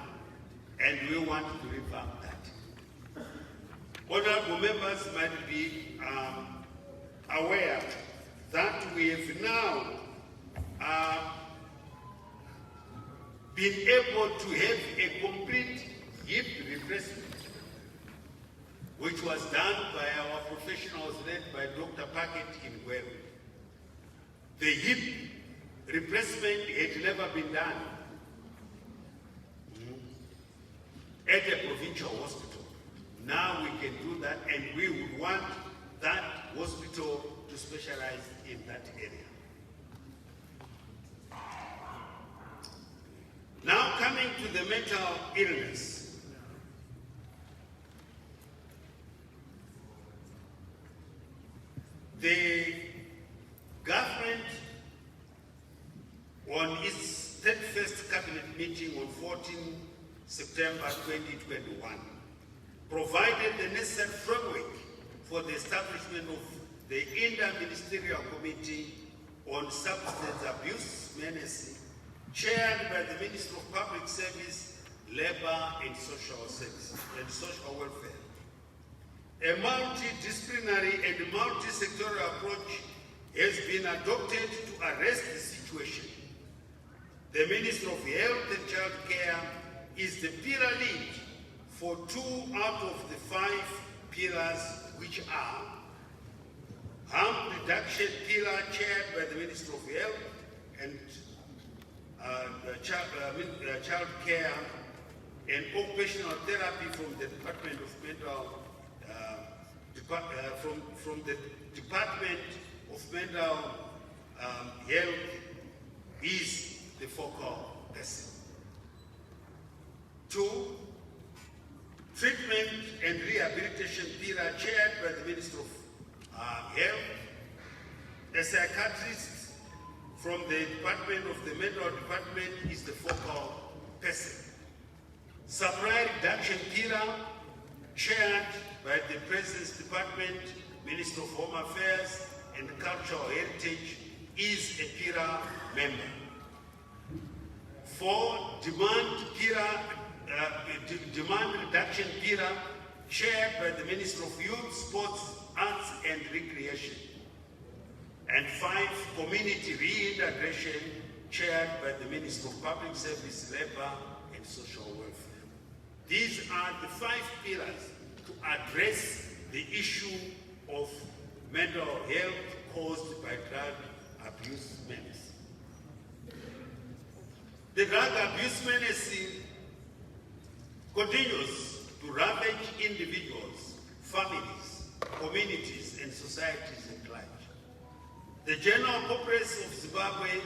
and we want to revamp that. Honorable members might be aware that we have now been able to have a complete hip replacement, which was done by our professionals led by Dr. Packet in Guerrero. The hip replacement had never been done at a provincial hospital. Now we can do that, and we would want that hospital to specialize in that area. Now coming to the mental illness. The government, on its 31st cabinet meeting on 14 September 2021, provided the necessary framework for the establishment of the Inter-Ministerial Committee on Substance Abuse Menacing, chaired by the Minister of Public Service, Labour and Social Services and Social Welfare. A multidisciplinary and multi-sectoral approach has been adopted to arrest the situation. The Minister of Health and Child Care is the pillar lead for 2 out of the 5 pillars, which are harm reduction pillar chaired by the Minister of Health and child care, and occupational therapy from the Department of Mental from the Department of Mental Health is the focal person. 2, treatment and rehabilitation pillar chaired by the Minister of Health. A psychiatrist from the Department of the Mental Department is the focal person. Supply reduction pillar chaired by the President's Department, Minister of Home Affairs and Cultural Heritage is a pillar member. 4, demand reduction pillar chaired by the Minister of Youth, Sports, Arts and Recreation. And 5, community reintegration chaired by the Minister of Public Service, Labour and Social Welfare. These are the 5 pillars to address the issue of mental health caused by drug abuse menace. The drug abuse menace continues to ravage individuals, families, communities, and societies at large. The general populace of Zimbabwe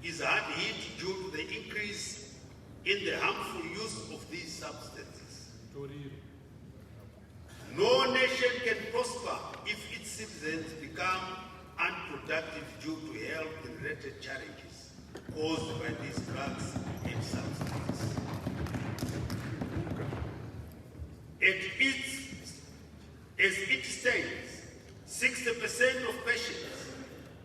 is hard hit due to the increase in the harmful use of these substances. No nation can prosper if its citizens become unproductive due to health-related challenges caused by these drugs and substances. As it stands, 60% of patients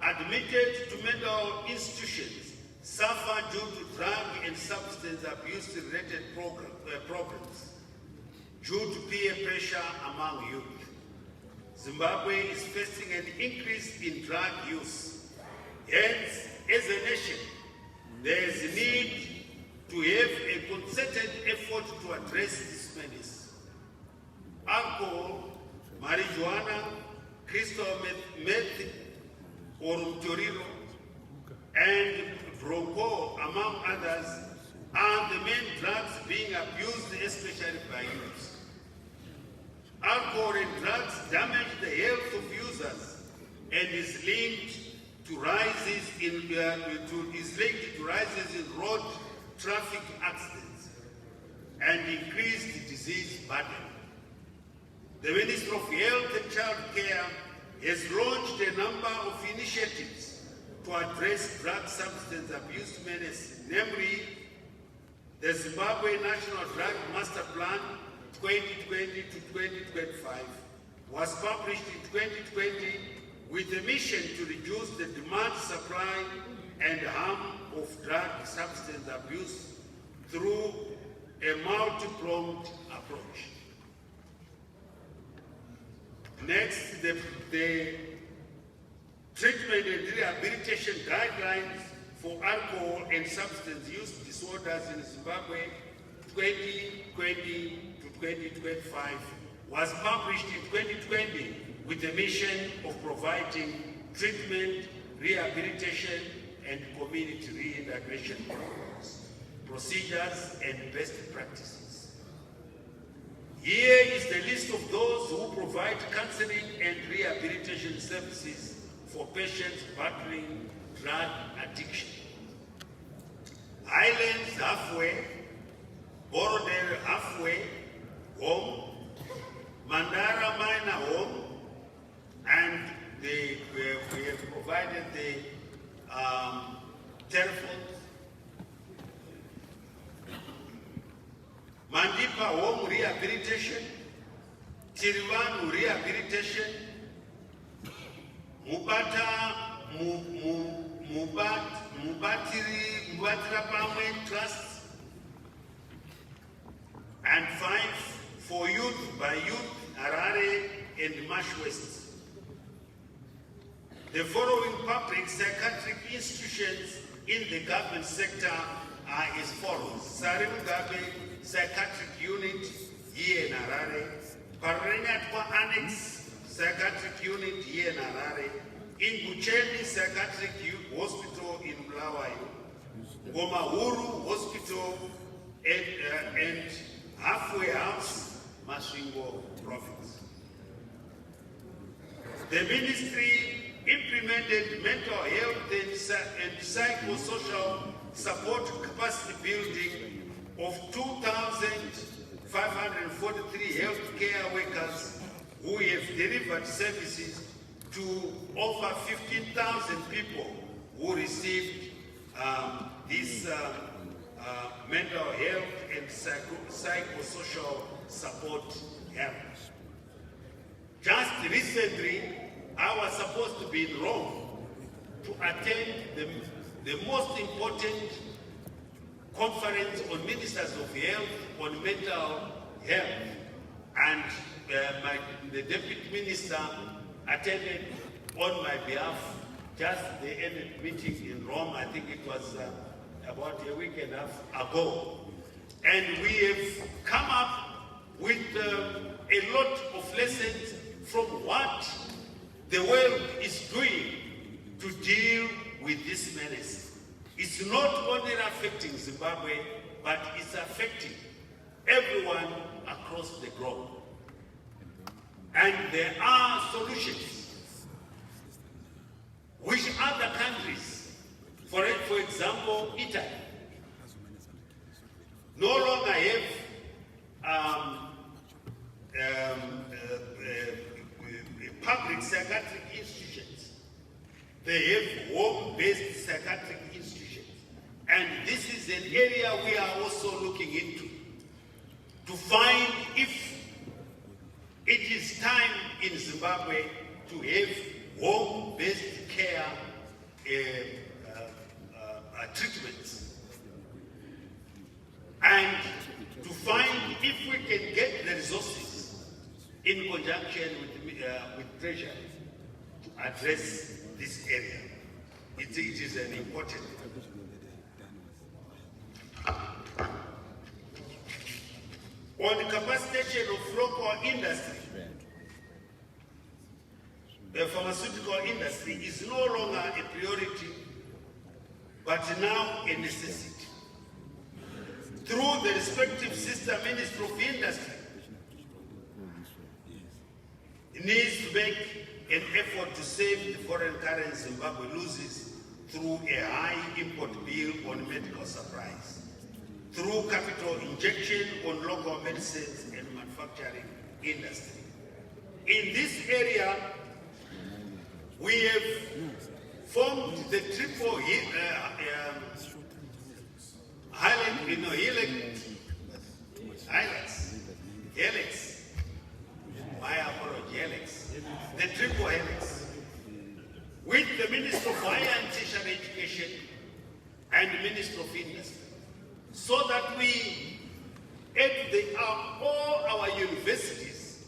admitted to mental institutions suffer due to drug and substance abuse-related problems due to peer pressure among youth. Zimbabwe is facing an increase in drug use. Hence, as a nation, there is a need to have a concerted effort to address this menace. Alcohol, marijuana, crystal meth or toriro, and bronco, among others, are the main drugs being abused, especially by youth. Alcohol and drugs damage the health of users and is linked to rises in road traffic accidents and increased disease burden. The Ministry of Health and Child Care has launched a number of initiatives to address drug substance abuse menace, namely the Zimbabwe National Drug Master Plan 2020 to 2025 was published in 2020 with a mission to reduce the demand, supply, and harm of drug substance abuse through a multi-pronged approach. Next, the treatment and rehabilitation guidelines for alcohol and substance use disorders in Zimbabwe 2020 to 2025 was published in 2020 with the mission of providing treatment, rehabilitation, and community reintegration programs, procedures, and best practices. Here is the list of those who provide counseling and rehabilitation services for patients battling drug addiction. Highlands Halfway, Borodale Halfway Home, Mandara Minor Home, and we have provided the telephones. Mandipa Home Rehabilitation, Tirivanu Rehabilitation, Mubatira Pamwe Trust, and 5 for youth by Youth, Harare, and Marsh West. The following public psychiatric institutions in the government sector are as follows: Sarim Gabe Psychiatric Unit here in Harare, Parenyatwa Annex Psychiatric Unit here in Harare, Ingucheni Psychiatric Hospital in Bulawayo, Gomahuru Hospital, and Halfway House, Masvingo Province. The ministry implemented mental health and psychosocial support capacity building of 2,543 healthcare workers who have delivered services to over 15,000 people who received this mental health and psychosocial support help. Just recently, I was supposed to be in Rome to attend the most important conference on ministers of health on mental health, and the deputy minister attended on my behalf just the end meeting in Rome. I think it was about a week and a half ago, and we have come up with a lot of lessons from what the world is doing to deal with this menace. It's not only affecting Zimbabwe, but it's affecting everyone across the globe. And there are solutions which other countries, for example, Italy, no longer have public psychiatric institutions. They have home-based psychiatric institutions. And this is an area we are also looking into to find if it is time in Zimbabwe to have home-based care treatments, and to find if we can get the resources in conjunction with Treasury to address this area. It is an important. On capacitation of local industry, the pharmaceutical industry is no longer a priority, but now a necessity. Through the respective sister Ministry of Industry, it needs to make an effort to save the foreign currency Zimbabwe loses through a high import bill on medical supplies, through capital injection on local medicines and manufacturing industry. In this area, we have formed the triple helix, the triple helix, with the Minister of Higher and Tertiary Education and the Minister of Industry, so that we, at all our universities,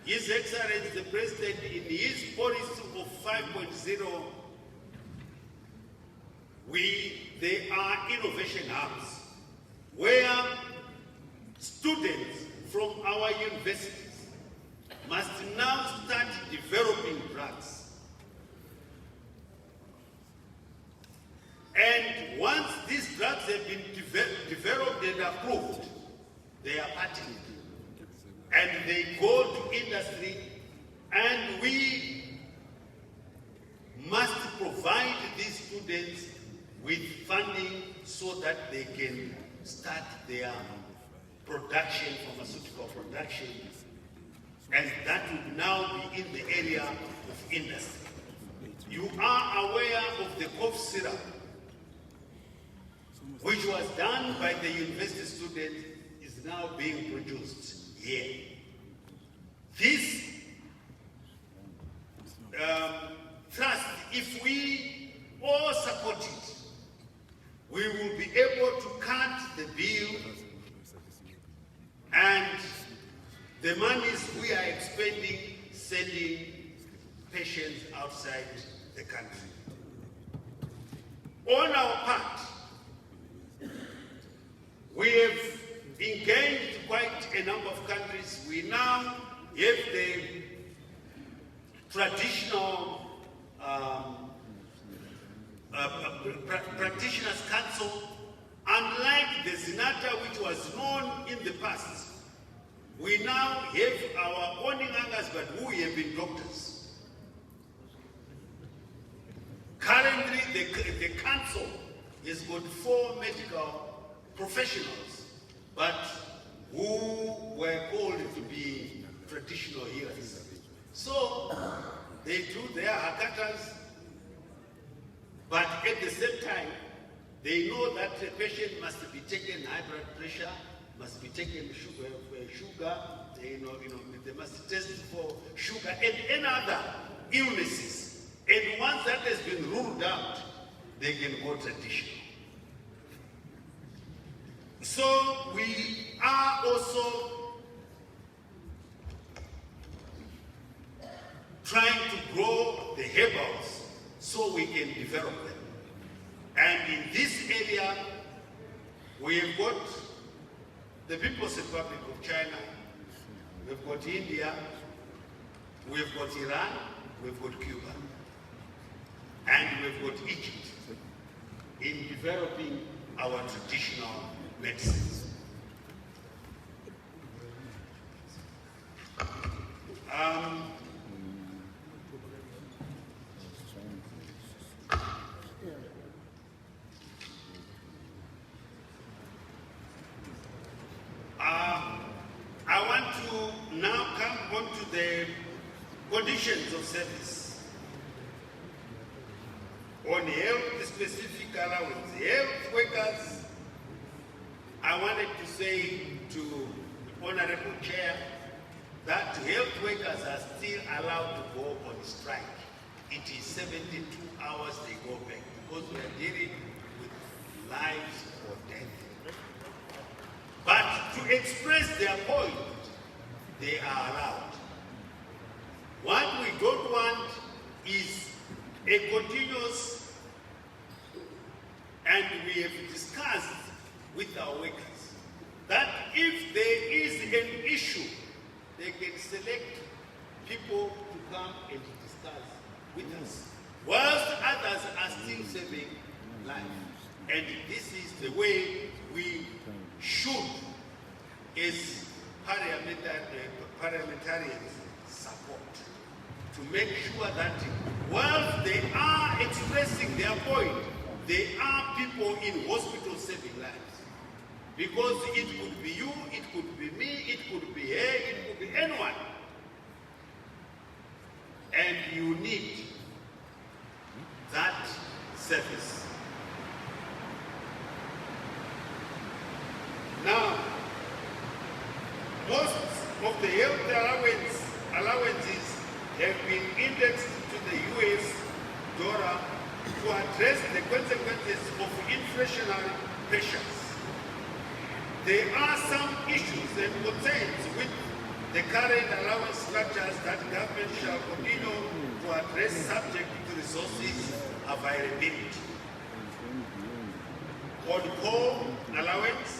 His Excellency the President, in his policy of 5.0, they are innovation hubs, where students from our universities must now start developing drugs. And once these drugs have been developed and approved, they are patented. And they go to industry, and we must provide these students with funding so that they can start their production, pharmaceutical production, and that would now be in the area of industry. You are aware of the cough syrup, which was done by the university student, is now being produced here. This trust, if we all support it, we will be able to cut the bill, and the monies we are expending sending patients outside the country. On our part, we have engaged quite a number of countries. We now have the traditional Practitioners Council, unlike the Zinata, which was known in the past. We now have our own Ngangas, but who have been doctors. Currently, the council has got 4 medical professionals, but who were called to be traditional healers. So they do their hakatas, but at the same time, they know that the patient must be taken high blood pressure, must be taken sugar, they must test for sugar and any other illnesses. And once that has been ruled out, they can go traditional. So we are also trying to grow the herbals so we can develop them. And in this area, we have got the People's Republic of China, we've got India, we've got Iran, we've got Cuba, and we've got Egypt. in developing our traditional medicines. I want to now come on to the conditions of service. On health specific allowance, health workers, I wanted to say to the Honorable Chair that health workers are still allowed to go on strike. It is 72 hours they go back because we are dealing with lives or death. But to express their point, they are allowed. What we don't want is a continuous, and we have discussed with our workers that if there is an issue, they can select people to come and discuss with us, whilst others are still saving life. And this is the way we should, as parliamentarians, support, to make sure that whilst they are expressing their point, there are people in hospitals saving lives. Because it could be you, it could be me, it could be her, it could be anyone. And you need that service. Now, most of the health allowances have been indexed to the US dollar to address the consequences of inflationary pressures. There are some issues and concerns with the current allowance structures that government shall continue to address subject to resources availability. On-call allowance,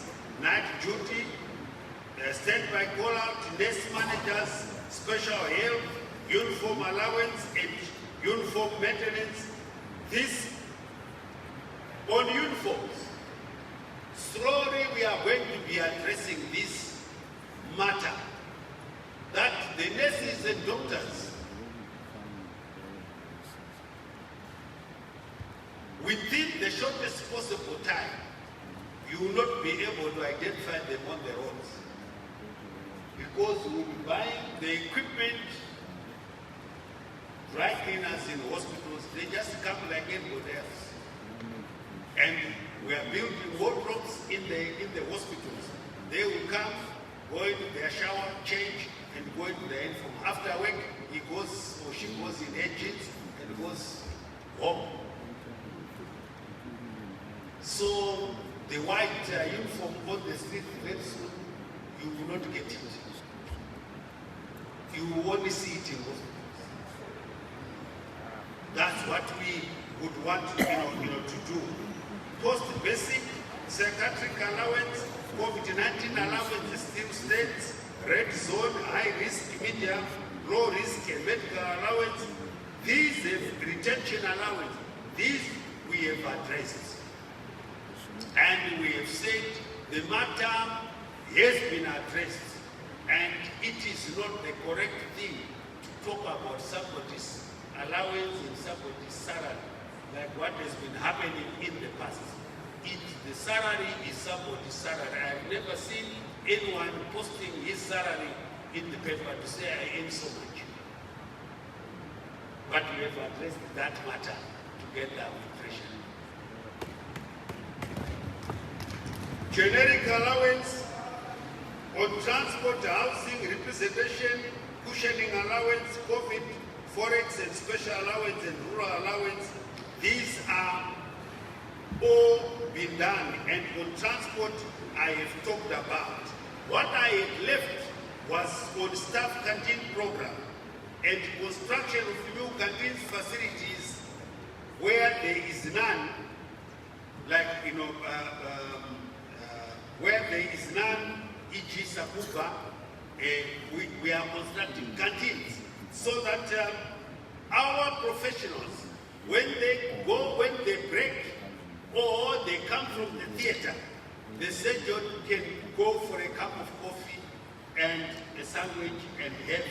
night duty, standby call-out, nurse managers, special help, uniform allowance and uniform maintenance. This on uniforms. Slowly we are going to be addressing this matter, that the nurses and doctors, within the shortest possible time, you will not be able to identify them on the roads. Because we will be buying the equipment, dry cleaners in hospitals, they just come like anybody else. And we are building wardrobes in the hospitals. They will come, go into their shower, change, and go into the uniform. After work, he goes or she goes in her jeans and goes home. So the white uniform on the street, very soon, you will not get it. You will only see it in hospitals. That's what we would want to do. Post-basic psychiatric allowance, COVID-19 allowance still states, red zone, high risk, medium, low risk, and medical allowance. These retention allowance, these we have addressed. And we have said the matter has been addressed. And it is not the correct thing to talk about somebody's allowance and somebody's salary, like what has been happening in the past. The salary is somebody's salary. I have never seen anyone posting his salary in the paper to say I earn so much. But we have addressed that matter together with Treasury. Generic allowance on transport, housing, representation, cushioning allowance, COVID, forex and special allowance and rural allowance. These are all been done, and on transport I have talked about. What I had left was on staff canteen program and construction of new canteen facilities where there is none, like where there is none, e.g. Sakuba, we are constructing canteens so that our professionals, when they break or they come from the theater, the surgeon can go for a cup of coffee and a sandwich and have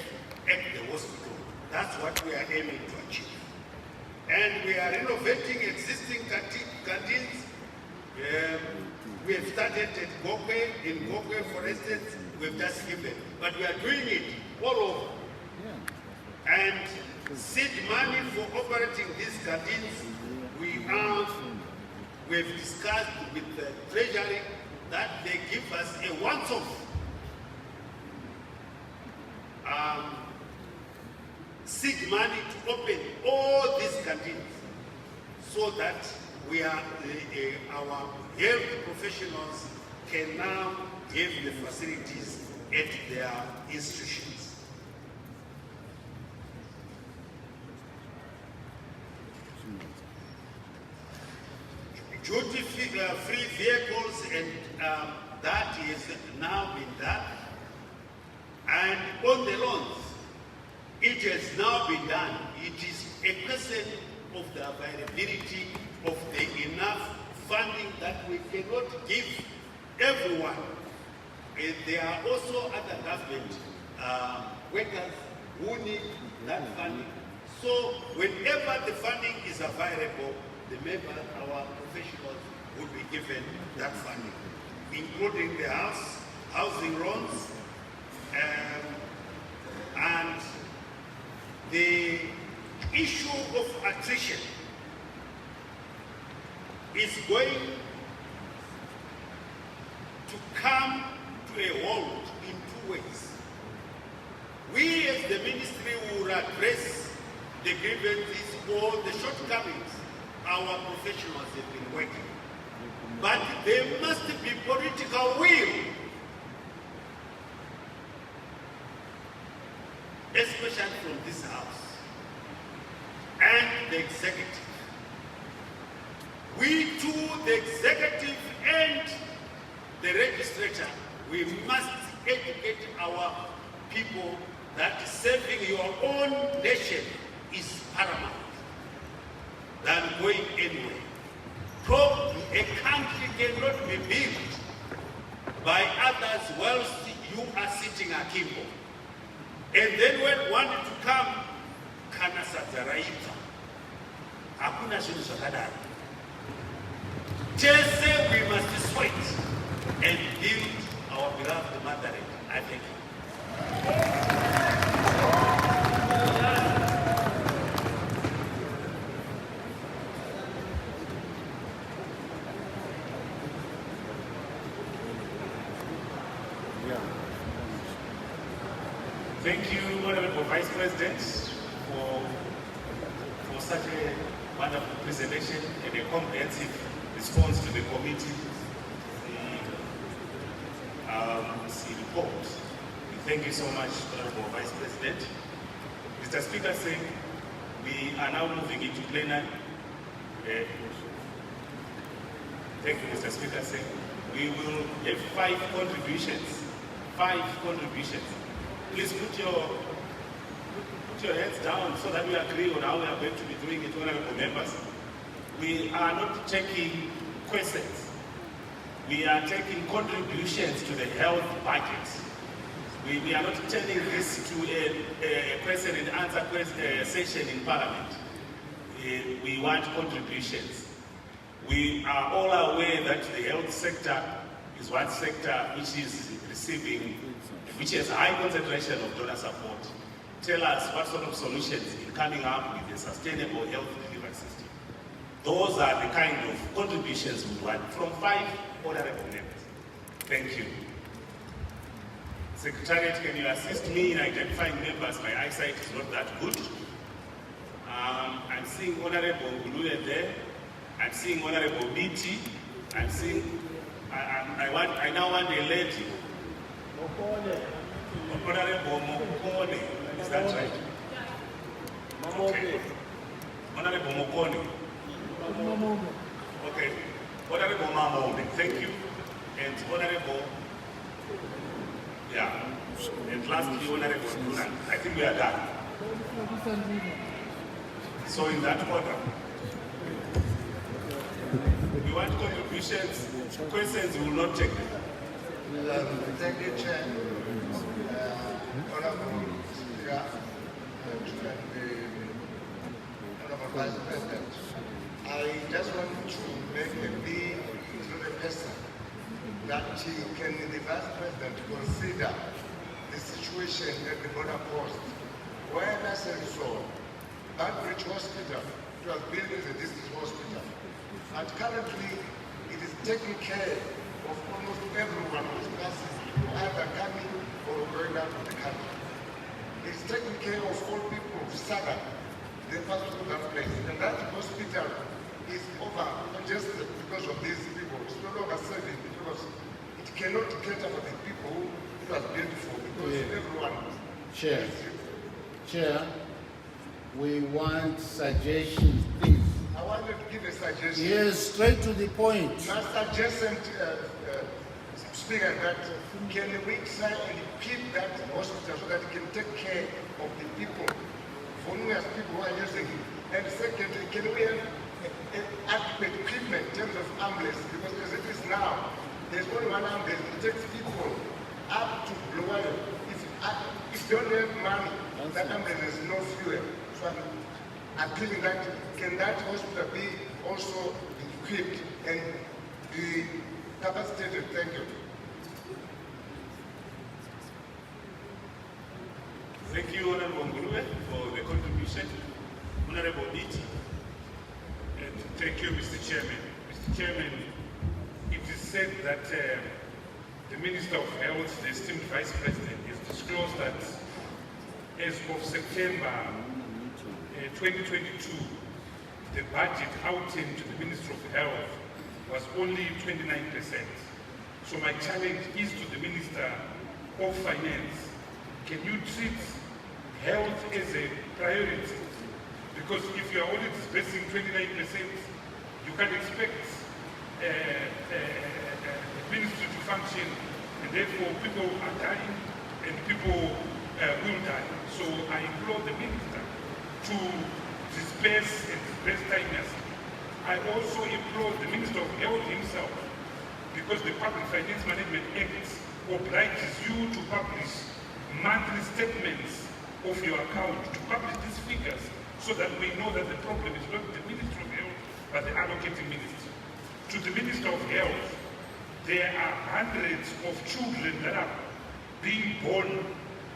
at the hospital. That's what we are aiming to achieve. And we are renovating existing canteens. We have started at Gokwe. In Gokwe, for instance, we've just given. But we are doing it all over. And seed money for operating these canteens, we've discussed with the Treasury that they give us a once-off seed money to open all these canteens so that our health professionals can now have the facilities at their institutions. Duty-free vehicles, and that has now been done. And on the loans, it has now been done. It is a question of the availability of the enough funding that we cannot give everyone. And there are also other government workers who need that funding. So whenever the funding is available, the members, our professionals, will be given that funding, including the housing loans, and the issue of attrition is going to come to a halt in 2 ways. We as the ministry will address the grievances or the shortcomings our professionals have been working. But there must be political will, especially from this house and the executive. We too, the executive and the legislature, we must educate our people that serving your own nation is paramount than going anywhere. A country cannot be built by others whilst you are sitting akimbo. And then when one to come, kana sataraita. Hakuna shida shakadari. Chese, we must sweat and build our beloved motherland. I thank you. Thank you, Honorable Vice President, for such a wonderful presentation and a comprehensive response to the committee, the report. Thank you so much, Honorable Vice President. Mr. Speaker, saying we are now moving into plenary. Thank you, Mr. Speaker, saying we will have 5 contributions. 5 contributions. Please put your heads down so that we agree on how we are going to be doing it, honorable members. We are not taking questions. We are taking contributions to the health budget. We are not turning this to a question and answer session in Parliament. We want contributions. We are all aware that the health sector is one sector which is receiving, which has a high concentration of donor support. Tell us what sort of solutions in coming up with a sustainable health delivery system. Those are the kind of contributions we want from 5 honorable members. Thank you. Secretariat, can you assist me in identifying members? My eyesight is not that good. I'm seeing Honorable Ngulule there. I'm seeing Honorable Biti. I'm seeing, I now want a lady. Honorable Mokone, is that right? Okay. Honorable Mokone. Okay. Honorable Mamone, thank you. And Honorable, yeah. And lastly, Honorable Dunan. I think we are done. So in that order. We want contributions. Questions, we will not take them. Thank you, Chair. Honorable Speaker, and the Honorable Vice President. I just want to make a plea to the person that can the Vice President consider the situation at the border post, where necessary, Banbridge Hospital was built as a district hospital, and currently it is taking care of almost everyone who's passing, either coming or going out of the country. It's taking care of all people of Saga, they pass through that place. And that hospital is over congested because of these people. It's no longer serving because it cannot cater for the people who it was built for, because everyone. Chair, we want suggestions, please. I wanted to give a suggestion. Yes, straight to the point. My suggestion, Speaker, that can we try and keep that hospital so that it can take care of the people, vulnerable people who are using it. And secondly, can we have adequate equipment in terms of ambulance? Because as it is now, there's only one ambulance. It takes people up to Bulawayo. If you don't have money, that ambulance has no fuel. So I'm appealing that, can that hospital be also equipped and be capacitated? Thank you. Thank you, Honorable Ngulube, for the contribution. Honorable Iti. And thank you, Mr. Chairman. Mr. Chairman, it is said that the Minister of Health, the esteemed Vice President, has disclosed that as of September 2022, the budget outing to the Minister of Health was only 29%. So my challenge is to the Minister of Finance. Can you treat health as a priority? Because if you are only disbursing 29%, you can expect the ministry to function, and therefore people are dying and people will die. So I implore the minister to disperse and disperse timelessly. I also implore the Minister of Health himself, because the Public Finance Management Act obliges you to publish monthly statements of your account, to publish these figures so that we know that the problem is not the Minister of Health, but the allocating ministry. To the Minister of Health, there are hundreds of children that are being born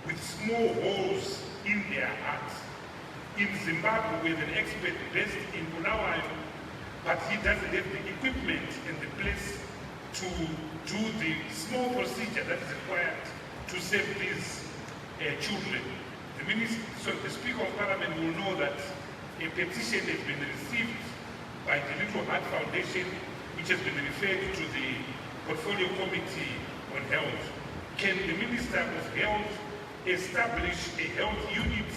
with small holes in their hearts. In Zimbabwe, we have an expert based in Bulawayo, but he doesn't have the equipment and the place to do the small procedure that is required to save these children. So the Speaker of Parliament will know that a petition has been received by the Little Heart Foundation, which has been referred to the Portfolio Committee on Health. Can the Minister of Health establish a health unit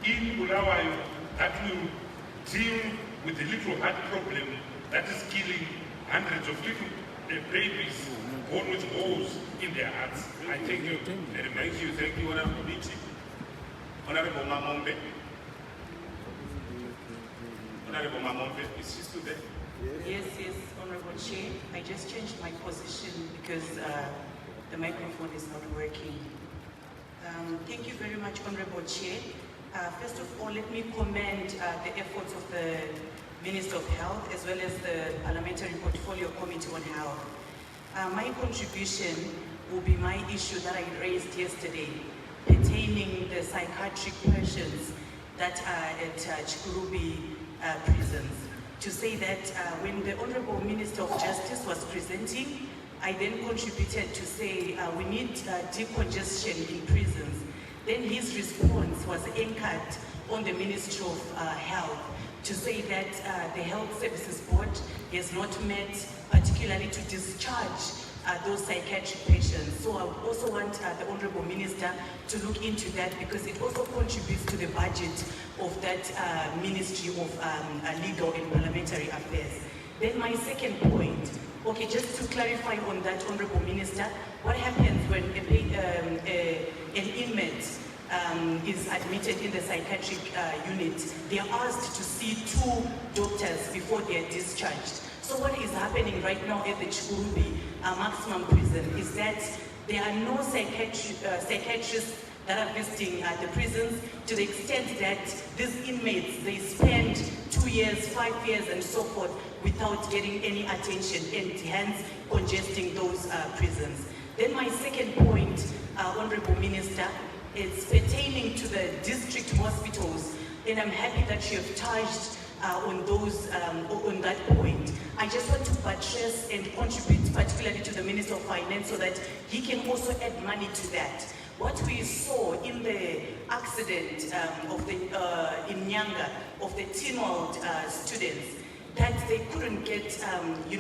in Bulawayo that will deal with the Little Heart problem that is killing hundreds of little babies born with holes in their hearts? I thank you very much. Thank you, Honorable Biti. Honorable Mamombe. Honorable Mamombe, is she still there? Yes, Honorable Chair. I just changed my position because the microphone is not working. Thank you very much, Honorable Chair. First of all, let me commend the efforts of the Minister of Health as well as the Parliamentary Portfolio Committee on Health. My contribution will be my issue that I raised yesterday pertaining the psychiatric patients that are at Chikurubi prisons. To say that when the Honorable Minister of Justice was presenting, I then contributed to say we need decongestion in prisons. Then his response was anchored on the Ministry of Health to say that the Health Services Board has not met, particularly to discharge those psychiatric patients. So I would also want the Honorable Minister to look into that, because it also contributes to the budget of that Ministry of Legal and Parliamentary Affairs. Then my second point, okay, just to clarify on that, Honorable Minister, what happens when an inmate is admitted in the psychiatric unit? They are asked to see 2 doctors before they are discharged. So what is happening right now at the Chiwenga maximum prison is that there are no psychiatrists that are visiting the prisons, to the extent that these inmates, they spend 2 years, 5 years and so forth without getting any attention, and hence congesting those prisons. Then my second point, Honorable Minister, is pertaining to the district hospitals, and I'm happy that you have touched on that point. I just want to buttress and contribute particularly to the Minister of Finance so that he can also add money to that. What we saw in the accident in Nyanga of the teen-old students, that they couldn't get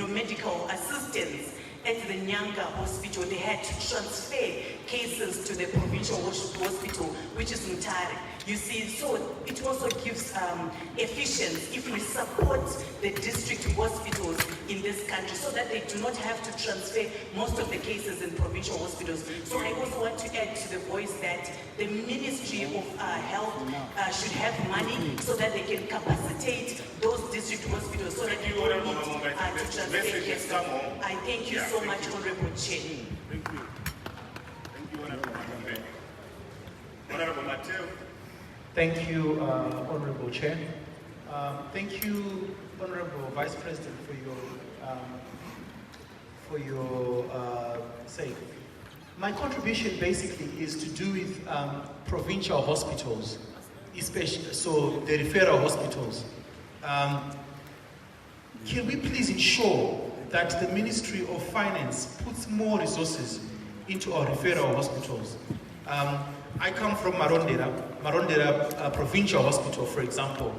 medical assistance at the Nyanga hospital. They had to transfer cases to the provincial hospital, which is Mutare. You see, so it also gives efficiency if we support the district hospitals in this country so that they do not have to transfer most of the cases in provincial hospitals. So I also want to add to the voice that the Ministry of Health should have money so that they can capacitate those district hospitals so that they don't need to transfer cases. I thank you so much, Honorable Chair. Thank you. Thank you, Honorable Mateo. Honorable Mateo. Thank you, Honorable Chair. Thank you, Honorable Vice President, for your say. My contribution basically is to do with provincial hospitals, especially so the referral hospitals. Can we please ensure that the Ministry of Finance puts more resources into our referral hospitals? I come from Marondera Provincial Hospital, for example.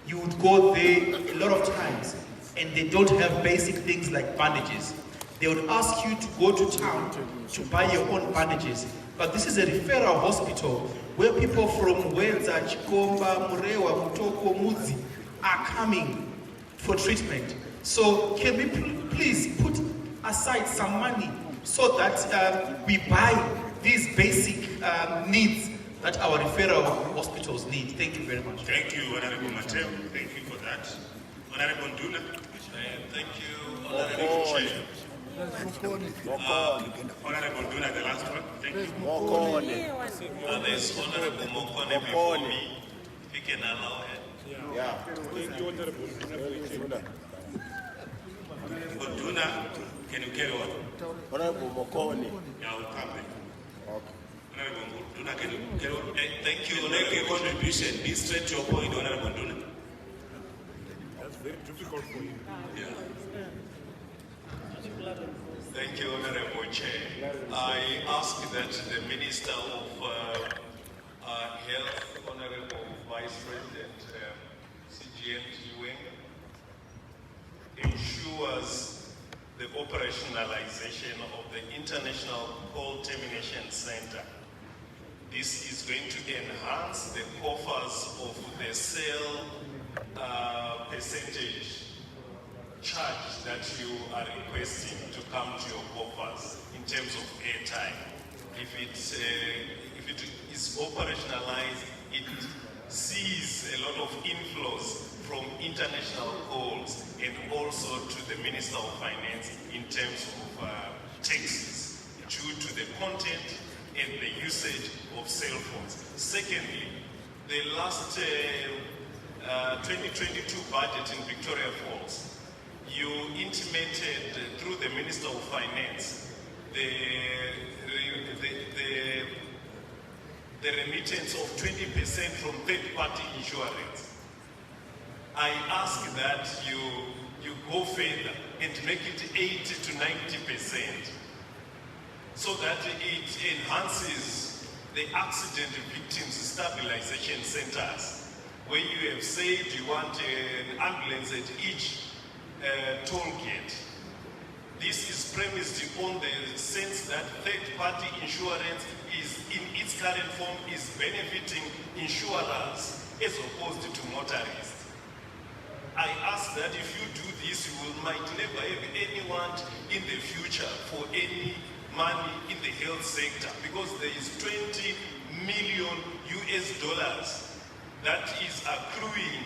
You would go there a lot of times and they don't have basic things like bandages. They would ask you to go to town to buy your own bandages. But this is a referral hospital where people from Wenza, Chikomba, Murewa, Mutoko, Mudzi are coming for treatment. So can we please put aside some money so that we buy these basic needs that our referral hospitals need? Thank you very much. Thank you, Honorable Mateo. Thank you for that. Honorable Nduna. Thank you, Honorable Chair. Honorable Nduna, the last one. Thank you. There's Honorable Mokone before me. If you can allow it. Nduna, can you carry on? Honorable Mokone. Yeah, we'll come back. Okay. Honorable Nduna, can you carry on? Thank you, Make a Honorable Chair. contribution. Be straight to your point, Honorable Nduna. That's very difficult for you. Yeah. Thank you, Honorable Chair. I ask that the Minister of Health, Honorable Vice President CGM Chiwenga, ensures the operationalization of the International Call Termination Center. This is going to enhance the coffers of the sale percentage charge that you are requesting to come to your coffers in terms of airtime. If it is operationalized, it sees a lot of inflows from international calls and also to the Minister of Finance in terms of taxes due to the content and the usage of cell phones. Secondly, the last 2022 budget in Victoria Falls, you intimated through the Minister of Finance the remittance of 20% from third-party insurance. I ask that you go further and make it 80 to 90%, so that it enhances the accident victims stabilization centers, where you have said you want an ambulance at each toll gate. This is premised on the sense that third-party insurance is, in its current form, is benefiting insurers as opposed to motorists. I ask that if you do this, you might never have any want in the future for any money in the health sector, because there is $20 million that is accruing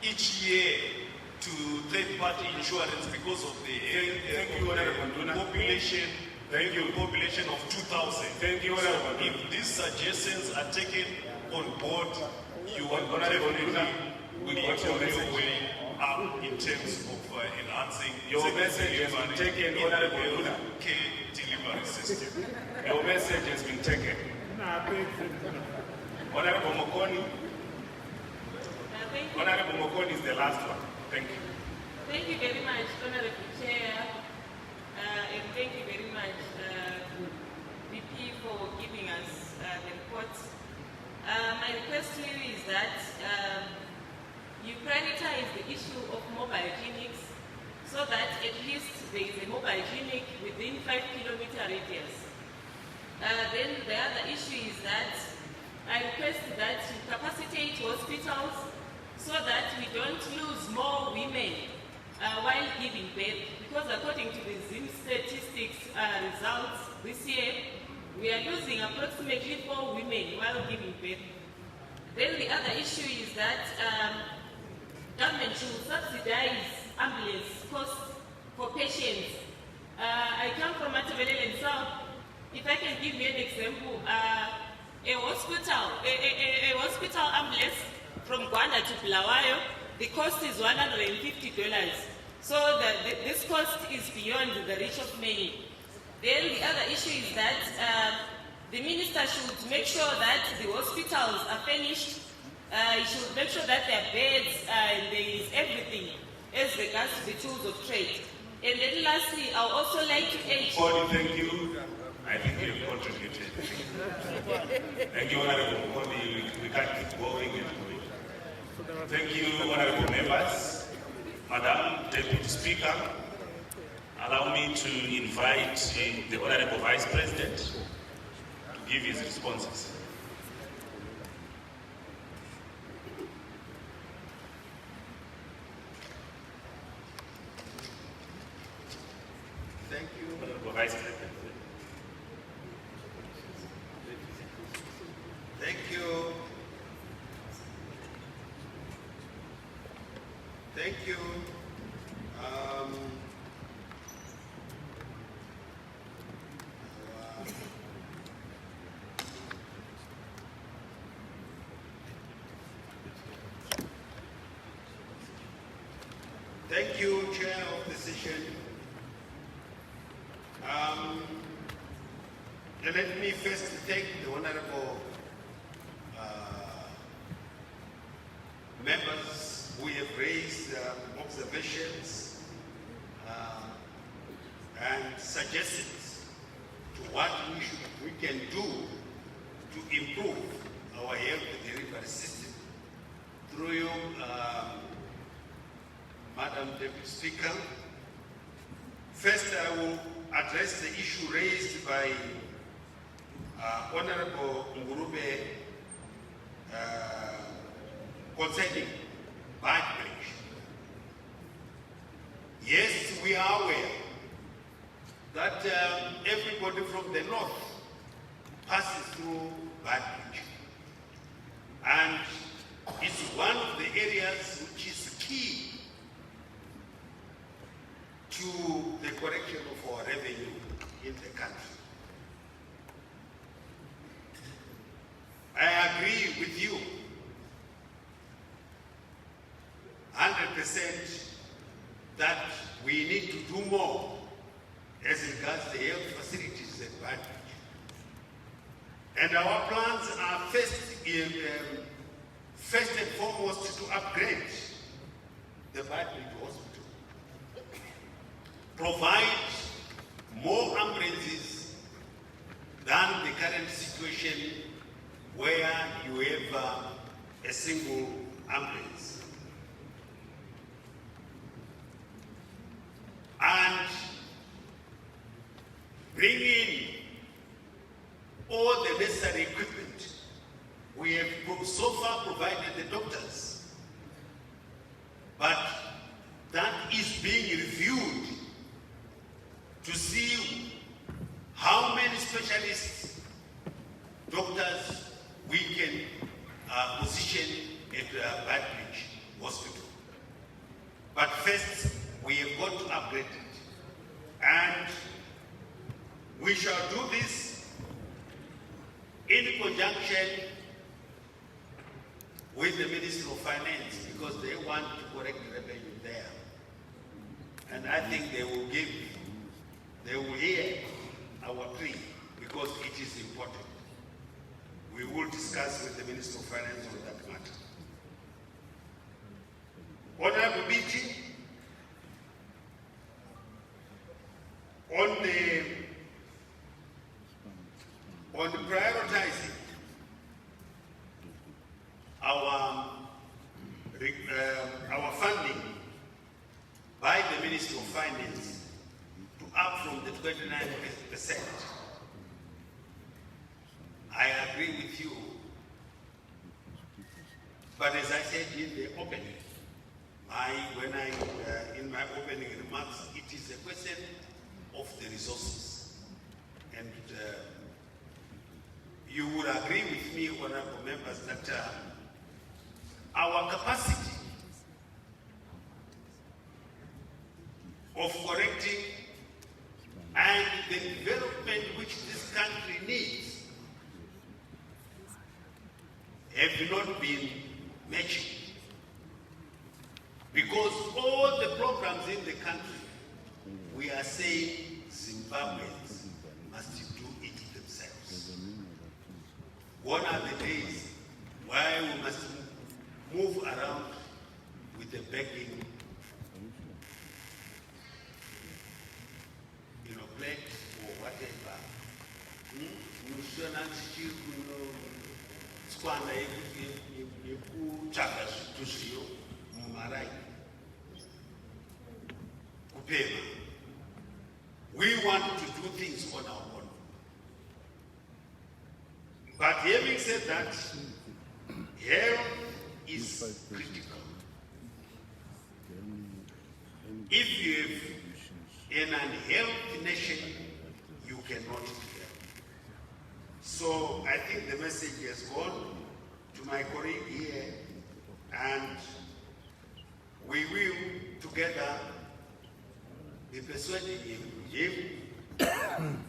each year to third-party insurance because of the Thank you, Honorable Nduna. population. Thank you. Population of 2,000. Thank you, So Honorable Nduna. if these suggestions are taken on board, you will Honorable definitely Nduna, will we be got your on your message. way up in terms of enhancing Your service message has been delivery taken, in Honorable the Nduna. care delivery system. Your message has been taken. Honorable Mokoni. Thank you. Honorable Mokoni is the last one. Thank you. Thank you very much, Honorable Chair, and thank you very much, VP, for giving us the report. My request to you is that you prioritize the issue of mobile clinics so that at least there is a mobile clinic within 5-kilometer radius. Then the other issue is that I request that you capacitate hospitals so that we don't lose more women while giving birth, because according to the ZIM statistics results this year, we are losing approximately 4 women while giving birth. Then the other issue is that government should subsidize ambulance costs for patients. I come from Matebelele South. If I can give you an example, a hospital ambulance from Gwanda to Bulawayo, the cost is $150. So this cost is beyond the reach of many. Then the other issue is that the minister should make sure that the hospitals are finished. He should make sure that there are beds and there is everything as regards to the tools of trade. And then lastly, I would also like to urge... Mokoni, thank you. I think you have contributed. Thank you, Honorable Mokoni. We can't keep going and going. Thank you, Honorable members. Madam Deputy Speaker, allow me to invite the Honorable Vice President to give his responses. Thank you. Honorable Vice President. Thank you. Thank you. Thank you, Chair of the session. Let me first thank the Honorable members who have raised observations and suggestions to what we can do to improve our health delivery system. Through you, Madam Deputy Speaker, first I will address the issue raised by Honorable Ngurube concerning bad bridge. Yes, we are aware that everybody from the north passes through bad bridge. And it's one of the areas which is key to the correction of our revenue in the country. I agree with you 100% that we need to do more as regards the health facilities at Badbridge. And our plans are first and foremost to upgrade the Badbridge Hospital, provide more ambulances than the current situation where you have a single ambulance. And bring in all the necessary equipment. We have so far provided the doctors, but that is being reviewed to see how many specialists, doctors we can position at Badbridge Hospital. But first, we have got to upgrade it. And we shall do this in conjunction with the Ministry of Finance, because they want to correct revenue there. And I think they will hear our plea, because it is important. We will discuss with the Minister of Finance on that matter. Honorable BT, on prioritizing our funding by the Ministry of Finance to up from the 29%, I agree with you. But as I said in the opening, in my opening remarks, it is a question of the resources. And you would agree with me, honorable members, that our capacity of correcting and the development which this country needs have not been matching. Because all the programs in the country, we are saying Zimbabweans must do it themselves. What are the days why we must move around with the begging, plate or whatever? We want to do things on our own. But having said that, health is critical. If you have an unhealthy nation, you cannot be healthy. So I think the message has gone to my colleague here, and we will together be persuading him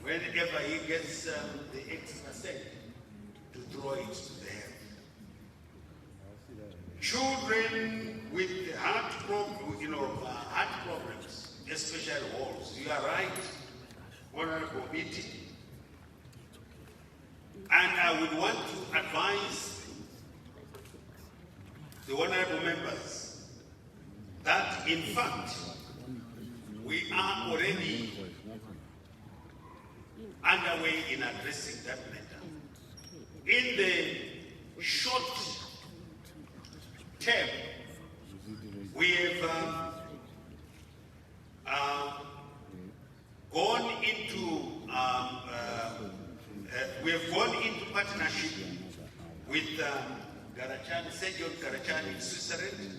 whenever he gets the 80% to throw it to the health. Children with heart problems, especially walls. You are right, Honorable BT. And I would want to advise the honorable members that in fact we are already underway in addressing that matter. In the short term, we have gone into partnership with Sergio Garachani in Switzerland,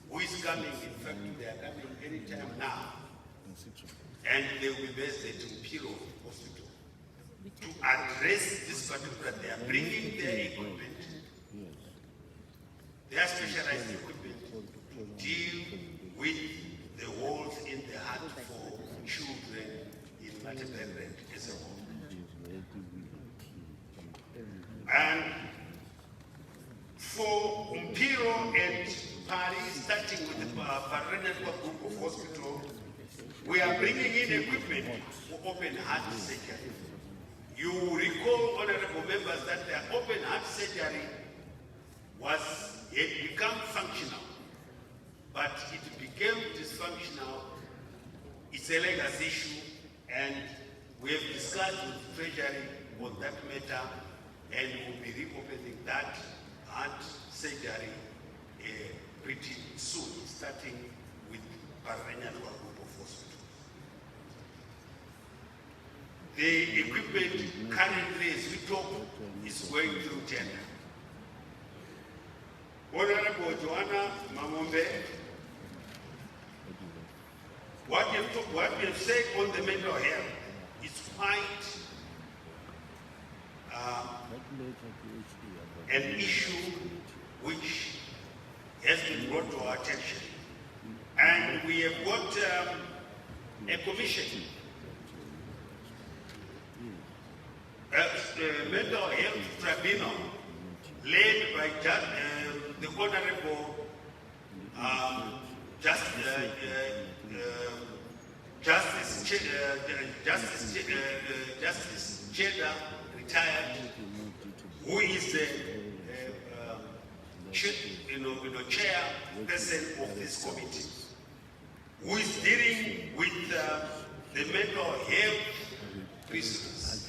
who is coming. In fact, they are coming anytime now, and they will be based at Imperial Hospital to address this particular. They are bringing their equipment, their specialized equipment, to deal with the holes in the heart for children in Matebele as a whole. And for Imperial and Paris, starting with the Bahrain Group of Hospital, we are bringing in equipment for open heart surgery. You recall, honorable members, that the open heart surgery had become functional, but it became dysfunctional. It's a legacy issue, and we have discussed with Treasury on that matter, and we'll be reopening that heart surgery pretty soon, starting with Paranayan Group of Hospitals. The equipment currently, as we talk, is going through tender. Honorable Joanna Mamombe, what you have said on the mental health is quite an issue which has been brought to our attention. And we have got a commission, mental health tribunal, led by the Honorable Justice Cheda, retired, who is the chairperson of this committee, who is dealing with the mental health prisoners.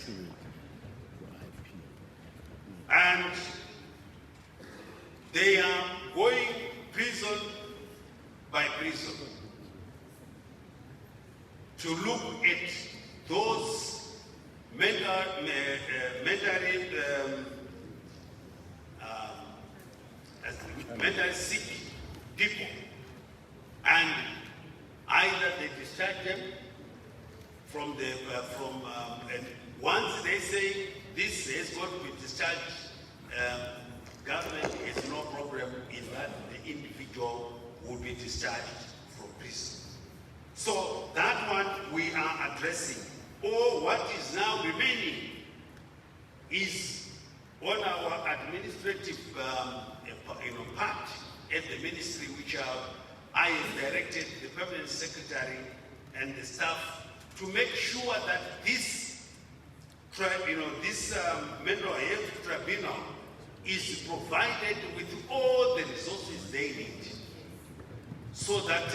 And they are going prison by prison to look at those mentally sick people, and either they discharge them from the and once they say this has got to be discharged, government has no problem in that the individual will be discharged from prison. So that one we are addressing. Or what is now remaining is on our administrative part at the ministry, which I have directed the permanent secretary and the staff to make sure that this mental health tribunal is provided with all the resources they need, so that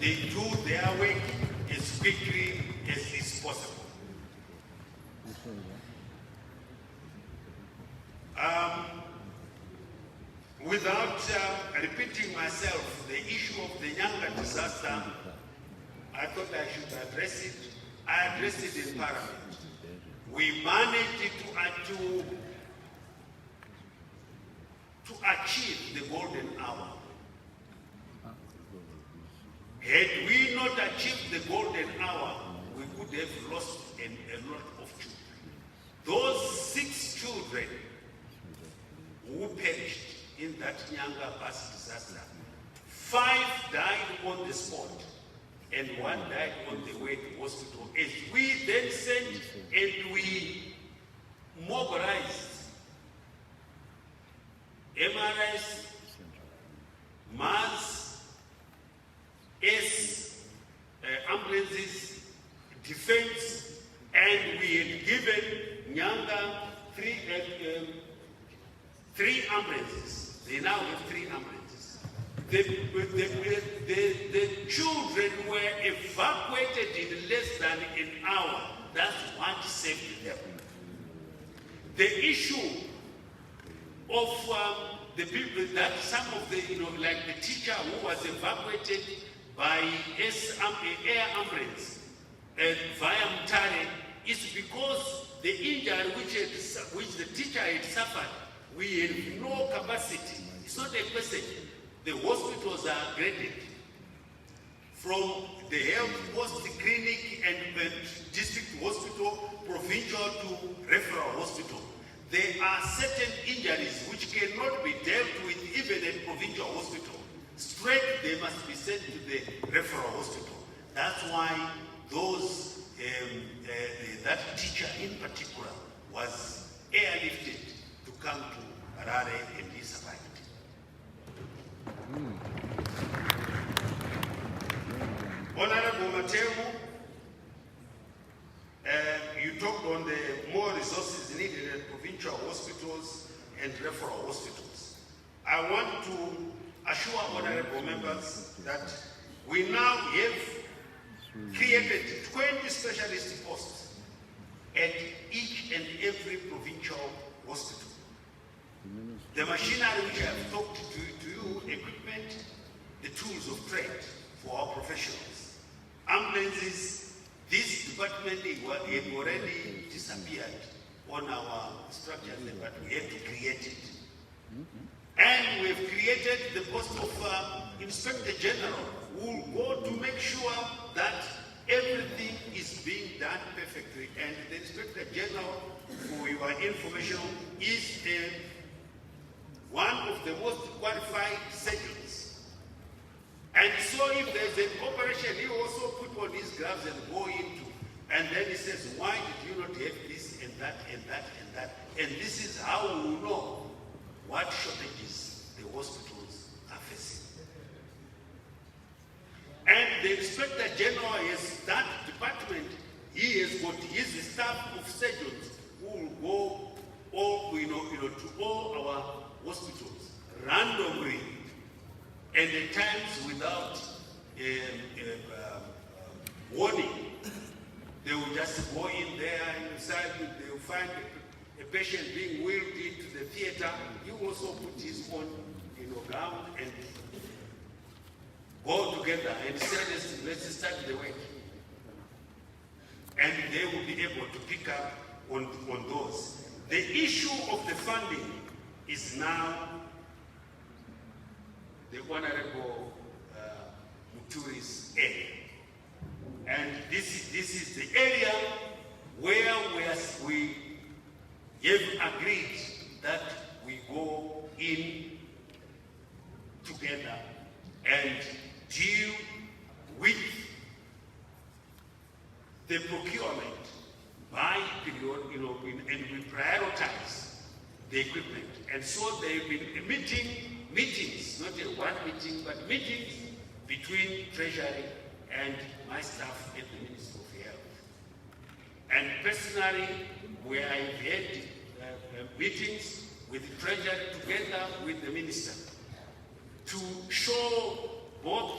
they do their work as quickly as is possible. Without repeating myself, the issue of the Nyanga disaster, I thought I should address it. I addressed it in Parliament. We managed to achieve the golden hour. Had we not achieved the golden hour, we would have lost a lot of children. Those 6 children who perished in that Nyanga bus disaster, 5 died on the spot and 1 died on the way to hospital. As we then sent and we mobilized MRS, MAS, ambulances, defense, and we had given Nyanga 3 ambulances. They now have 3 ambulances. The children were evacuated in less than an hour. That's what saved them. The issue of the people that some of the, like the teacher who was evacuated by air ambulance via Mutare, is because the injury which the teacher had suffered, we have no capacity. It's not a question. The hospitals are graded from the health post clinic and district hospital, provincial to referral hospital. There are certain injuries which cannot be dealt with even at provincial hospital. Straight, they must be sent to the referral hospital. That's why those that teacher in particular was airlifted to come to Harare, and he survived. Honorable Matemu, you talked on the more resources needed at provincial hospitals and referral hospitals. I want to assure honorable members that we now have created 20 specialist posts at each and every provincial hospital. The machinery which I have talked to you, equipment, the tools of trade for our professionals. Ambulances, this department had already disappeared on our structures, but we had to create it. And we have created the post of Inspector General, who will go to make sure that everything is being done perfectly. And the Inspector General, for your information, is one of the most qualified surgeons. And so if there's an operation, he also put on his gloves and go into, and then he says, why did you not have this and that and that and that? And this is how we will know what shortages the hospitals are facing. And the Inspector General has that department, he has got his staff of surgeons who will go all, to all our hospitals randomly and at times without warning. They will just go in there and decide they will find a patient being wheeled into the theater. He will also put his own gown and go together and say, let's start the work. And they will be able to pick up on those. The issue of the funding is now the Honorable Muturi's area. And this is the area where we have agreed that we go in together and deal with the procurement by period, and we prioritize the equipment. And so there have been meetings, not a one meeting, but meetings between Treasury and my staff at the Ministry of Health. And personally, where I've had meetings with the Treasury together with the Minister to show both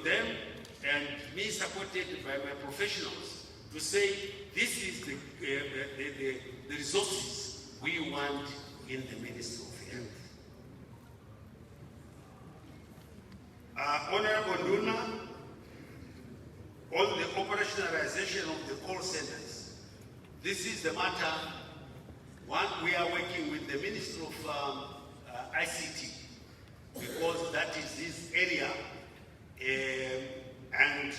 them and me supported by my professionals to say this is the resources we want in the Ministry of Health. Honorable Nduna, on the operationalization of the call centers, this is the matter. One, we are working with the Ministry of ICT because that is his area, and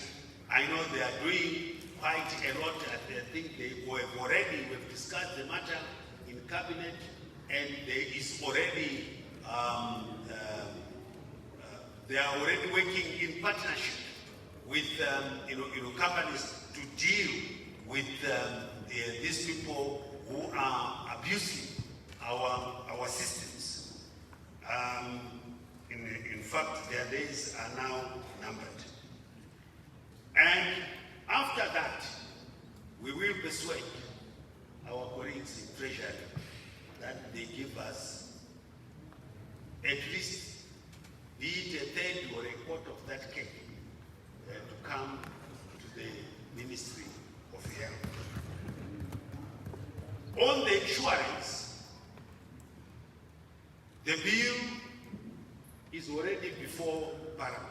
I know they are doing quite a lot. I think we've discussed the matter in cabinet, and there is already they are already working in partnership with companies to deal with these people who are abusing our systems. In fact, their days are now numbered. And after that, we will persuade our colleagues in Treasury that they give us at least, be it a third or a quarter of that cake to come to the Ministry of Health. On the insurance, the bill is already before Parliament.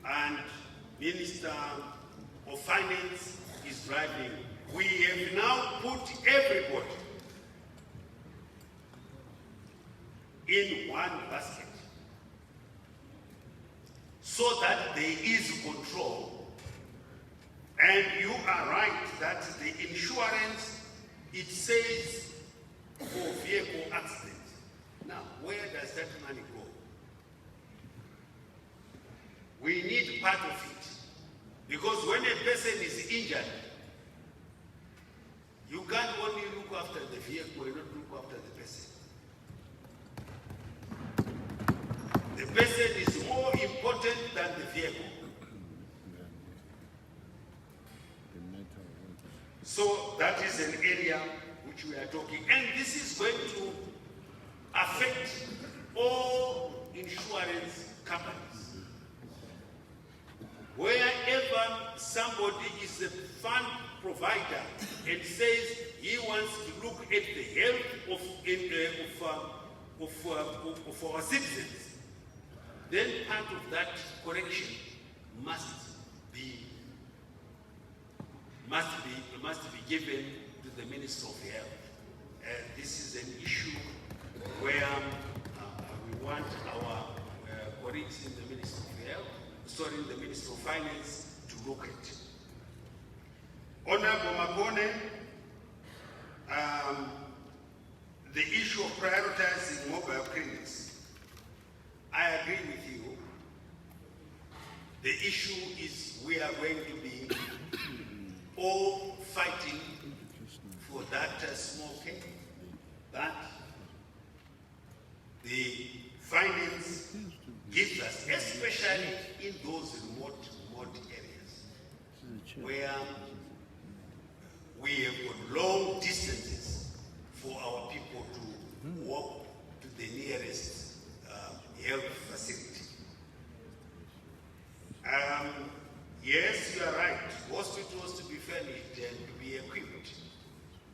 And Minister of Finance is driving. We have now put everybody in one basket so that there is control. And you are right that the insurance, it says for vehicle accident. Now, where does that money go? We need part of it. Because when a person is injured, you can't only look after the vehicle, you don't look after the person. The person is more important than the vehicle. So that is an area which we are talking. And this is going to affect all insurance companies. Wherever somebody is a fund provider and says he wants to look at the health of our citizens, then part of that correction must be given to the Minister of Health. This is an issue where we want our colleagues in the Ministry of Health, the Minister of Finance, to look at. Honorable Makone, the issue of prioritizing mobile clinics. I I agree with you. The issue is we are going to be all fighting for that small cake. But the finance gives us, especially in those remote areas where we have got long distances for our people to walk to the nearest health facility. Yes, you are right. Hospitals to be furnished and to be equipped.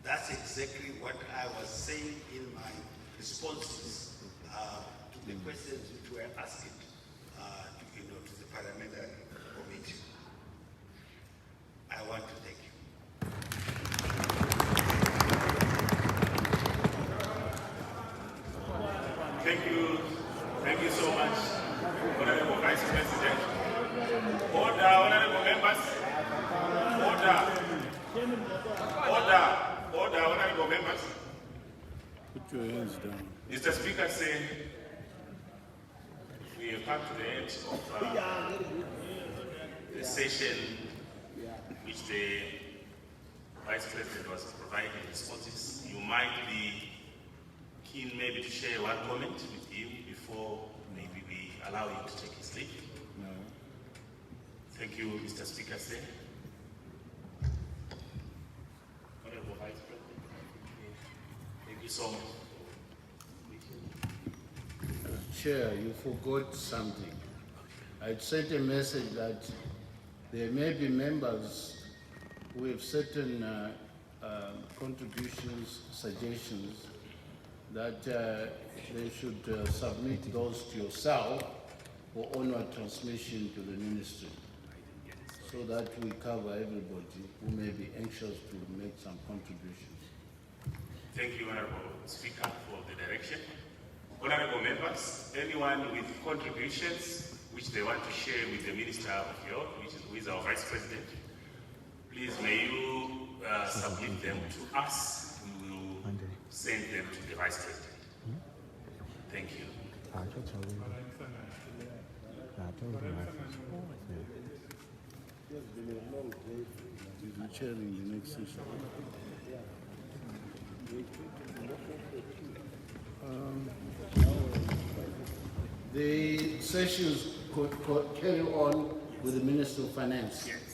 That's exactly what I was saying in my responses to the questions which were asked to the parliamentary committee. I want to thank you. Thank you so much, Honorable Vice President. Order, Honorable Members. Order, Honorable Members. Put your hands down. Mr. Speaker said we have come to the end of the session which the Vice President was providing responses. You might be keen maybe to share one comment with him before maybe we allow him to take his leave. No. Thank you, Mr. Speaker. Honorable Vice President, thank you so much. Chair, you forgot something. I'd sent a message that there may be members who have certain contributions, suggestions, that they should submit those to yourself for onward transmission to the ministry, so that we cover everybody who may be anxious to make some contributions. Thank you, Honorable Speaker, for the direction. Honorable members, anyone with contributions which they want to share with the Minister of Health, who is our Vice President, please may you submit them to us. We will send them to the Vice President. Thank you. You're chairing the next session. The sessions could carry on with the Minister of Finance. Yes.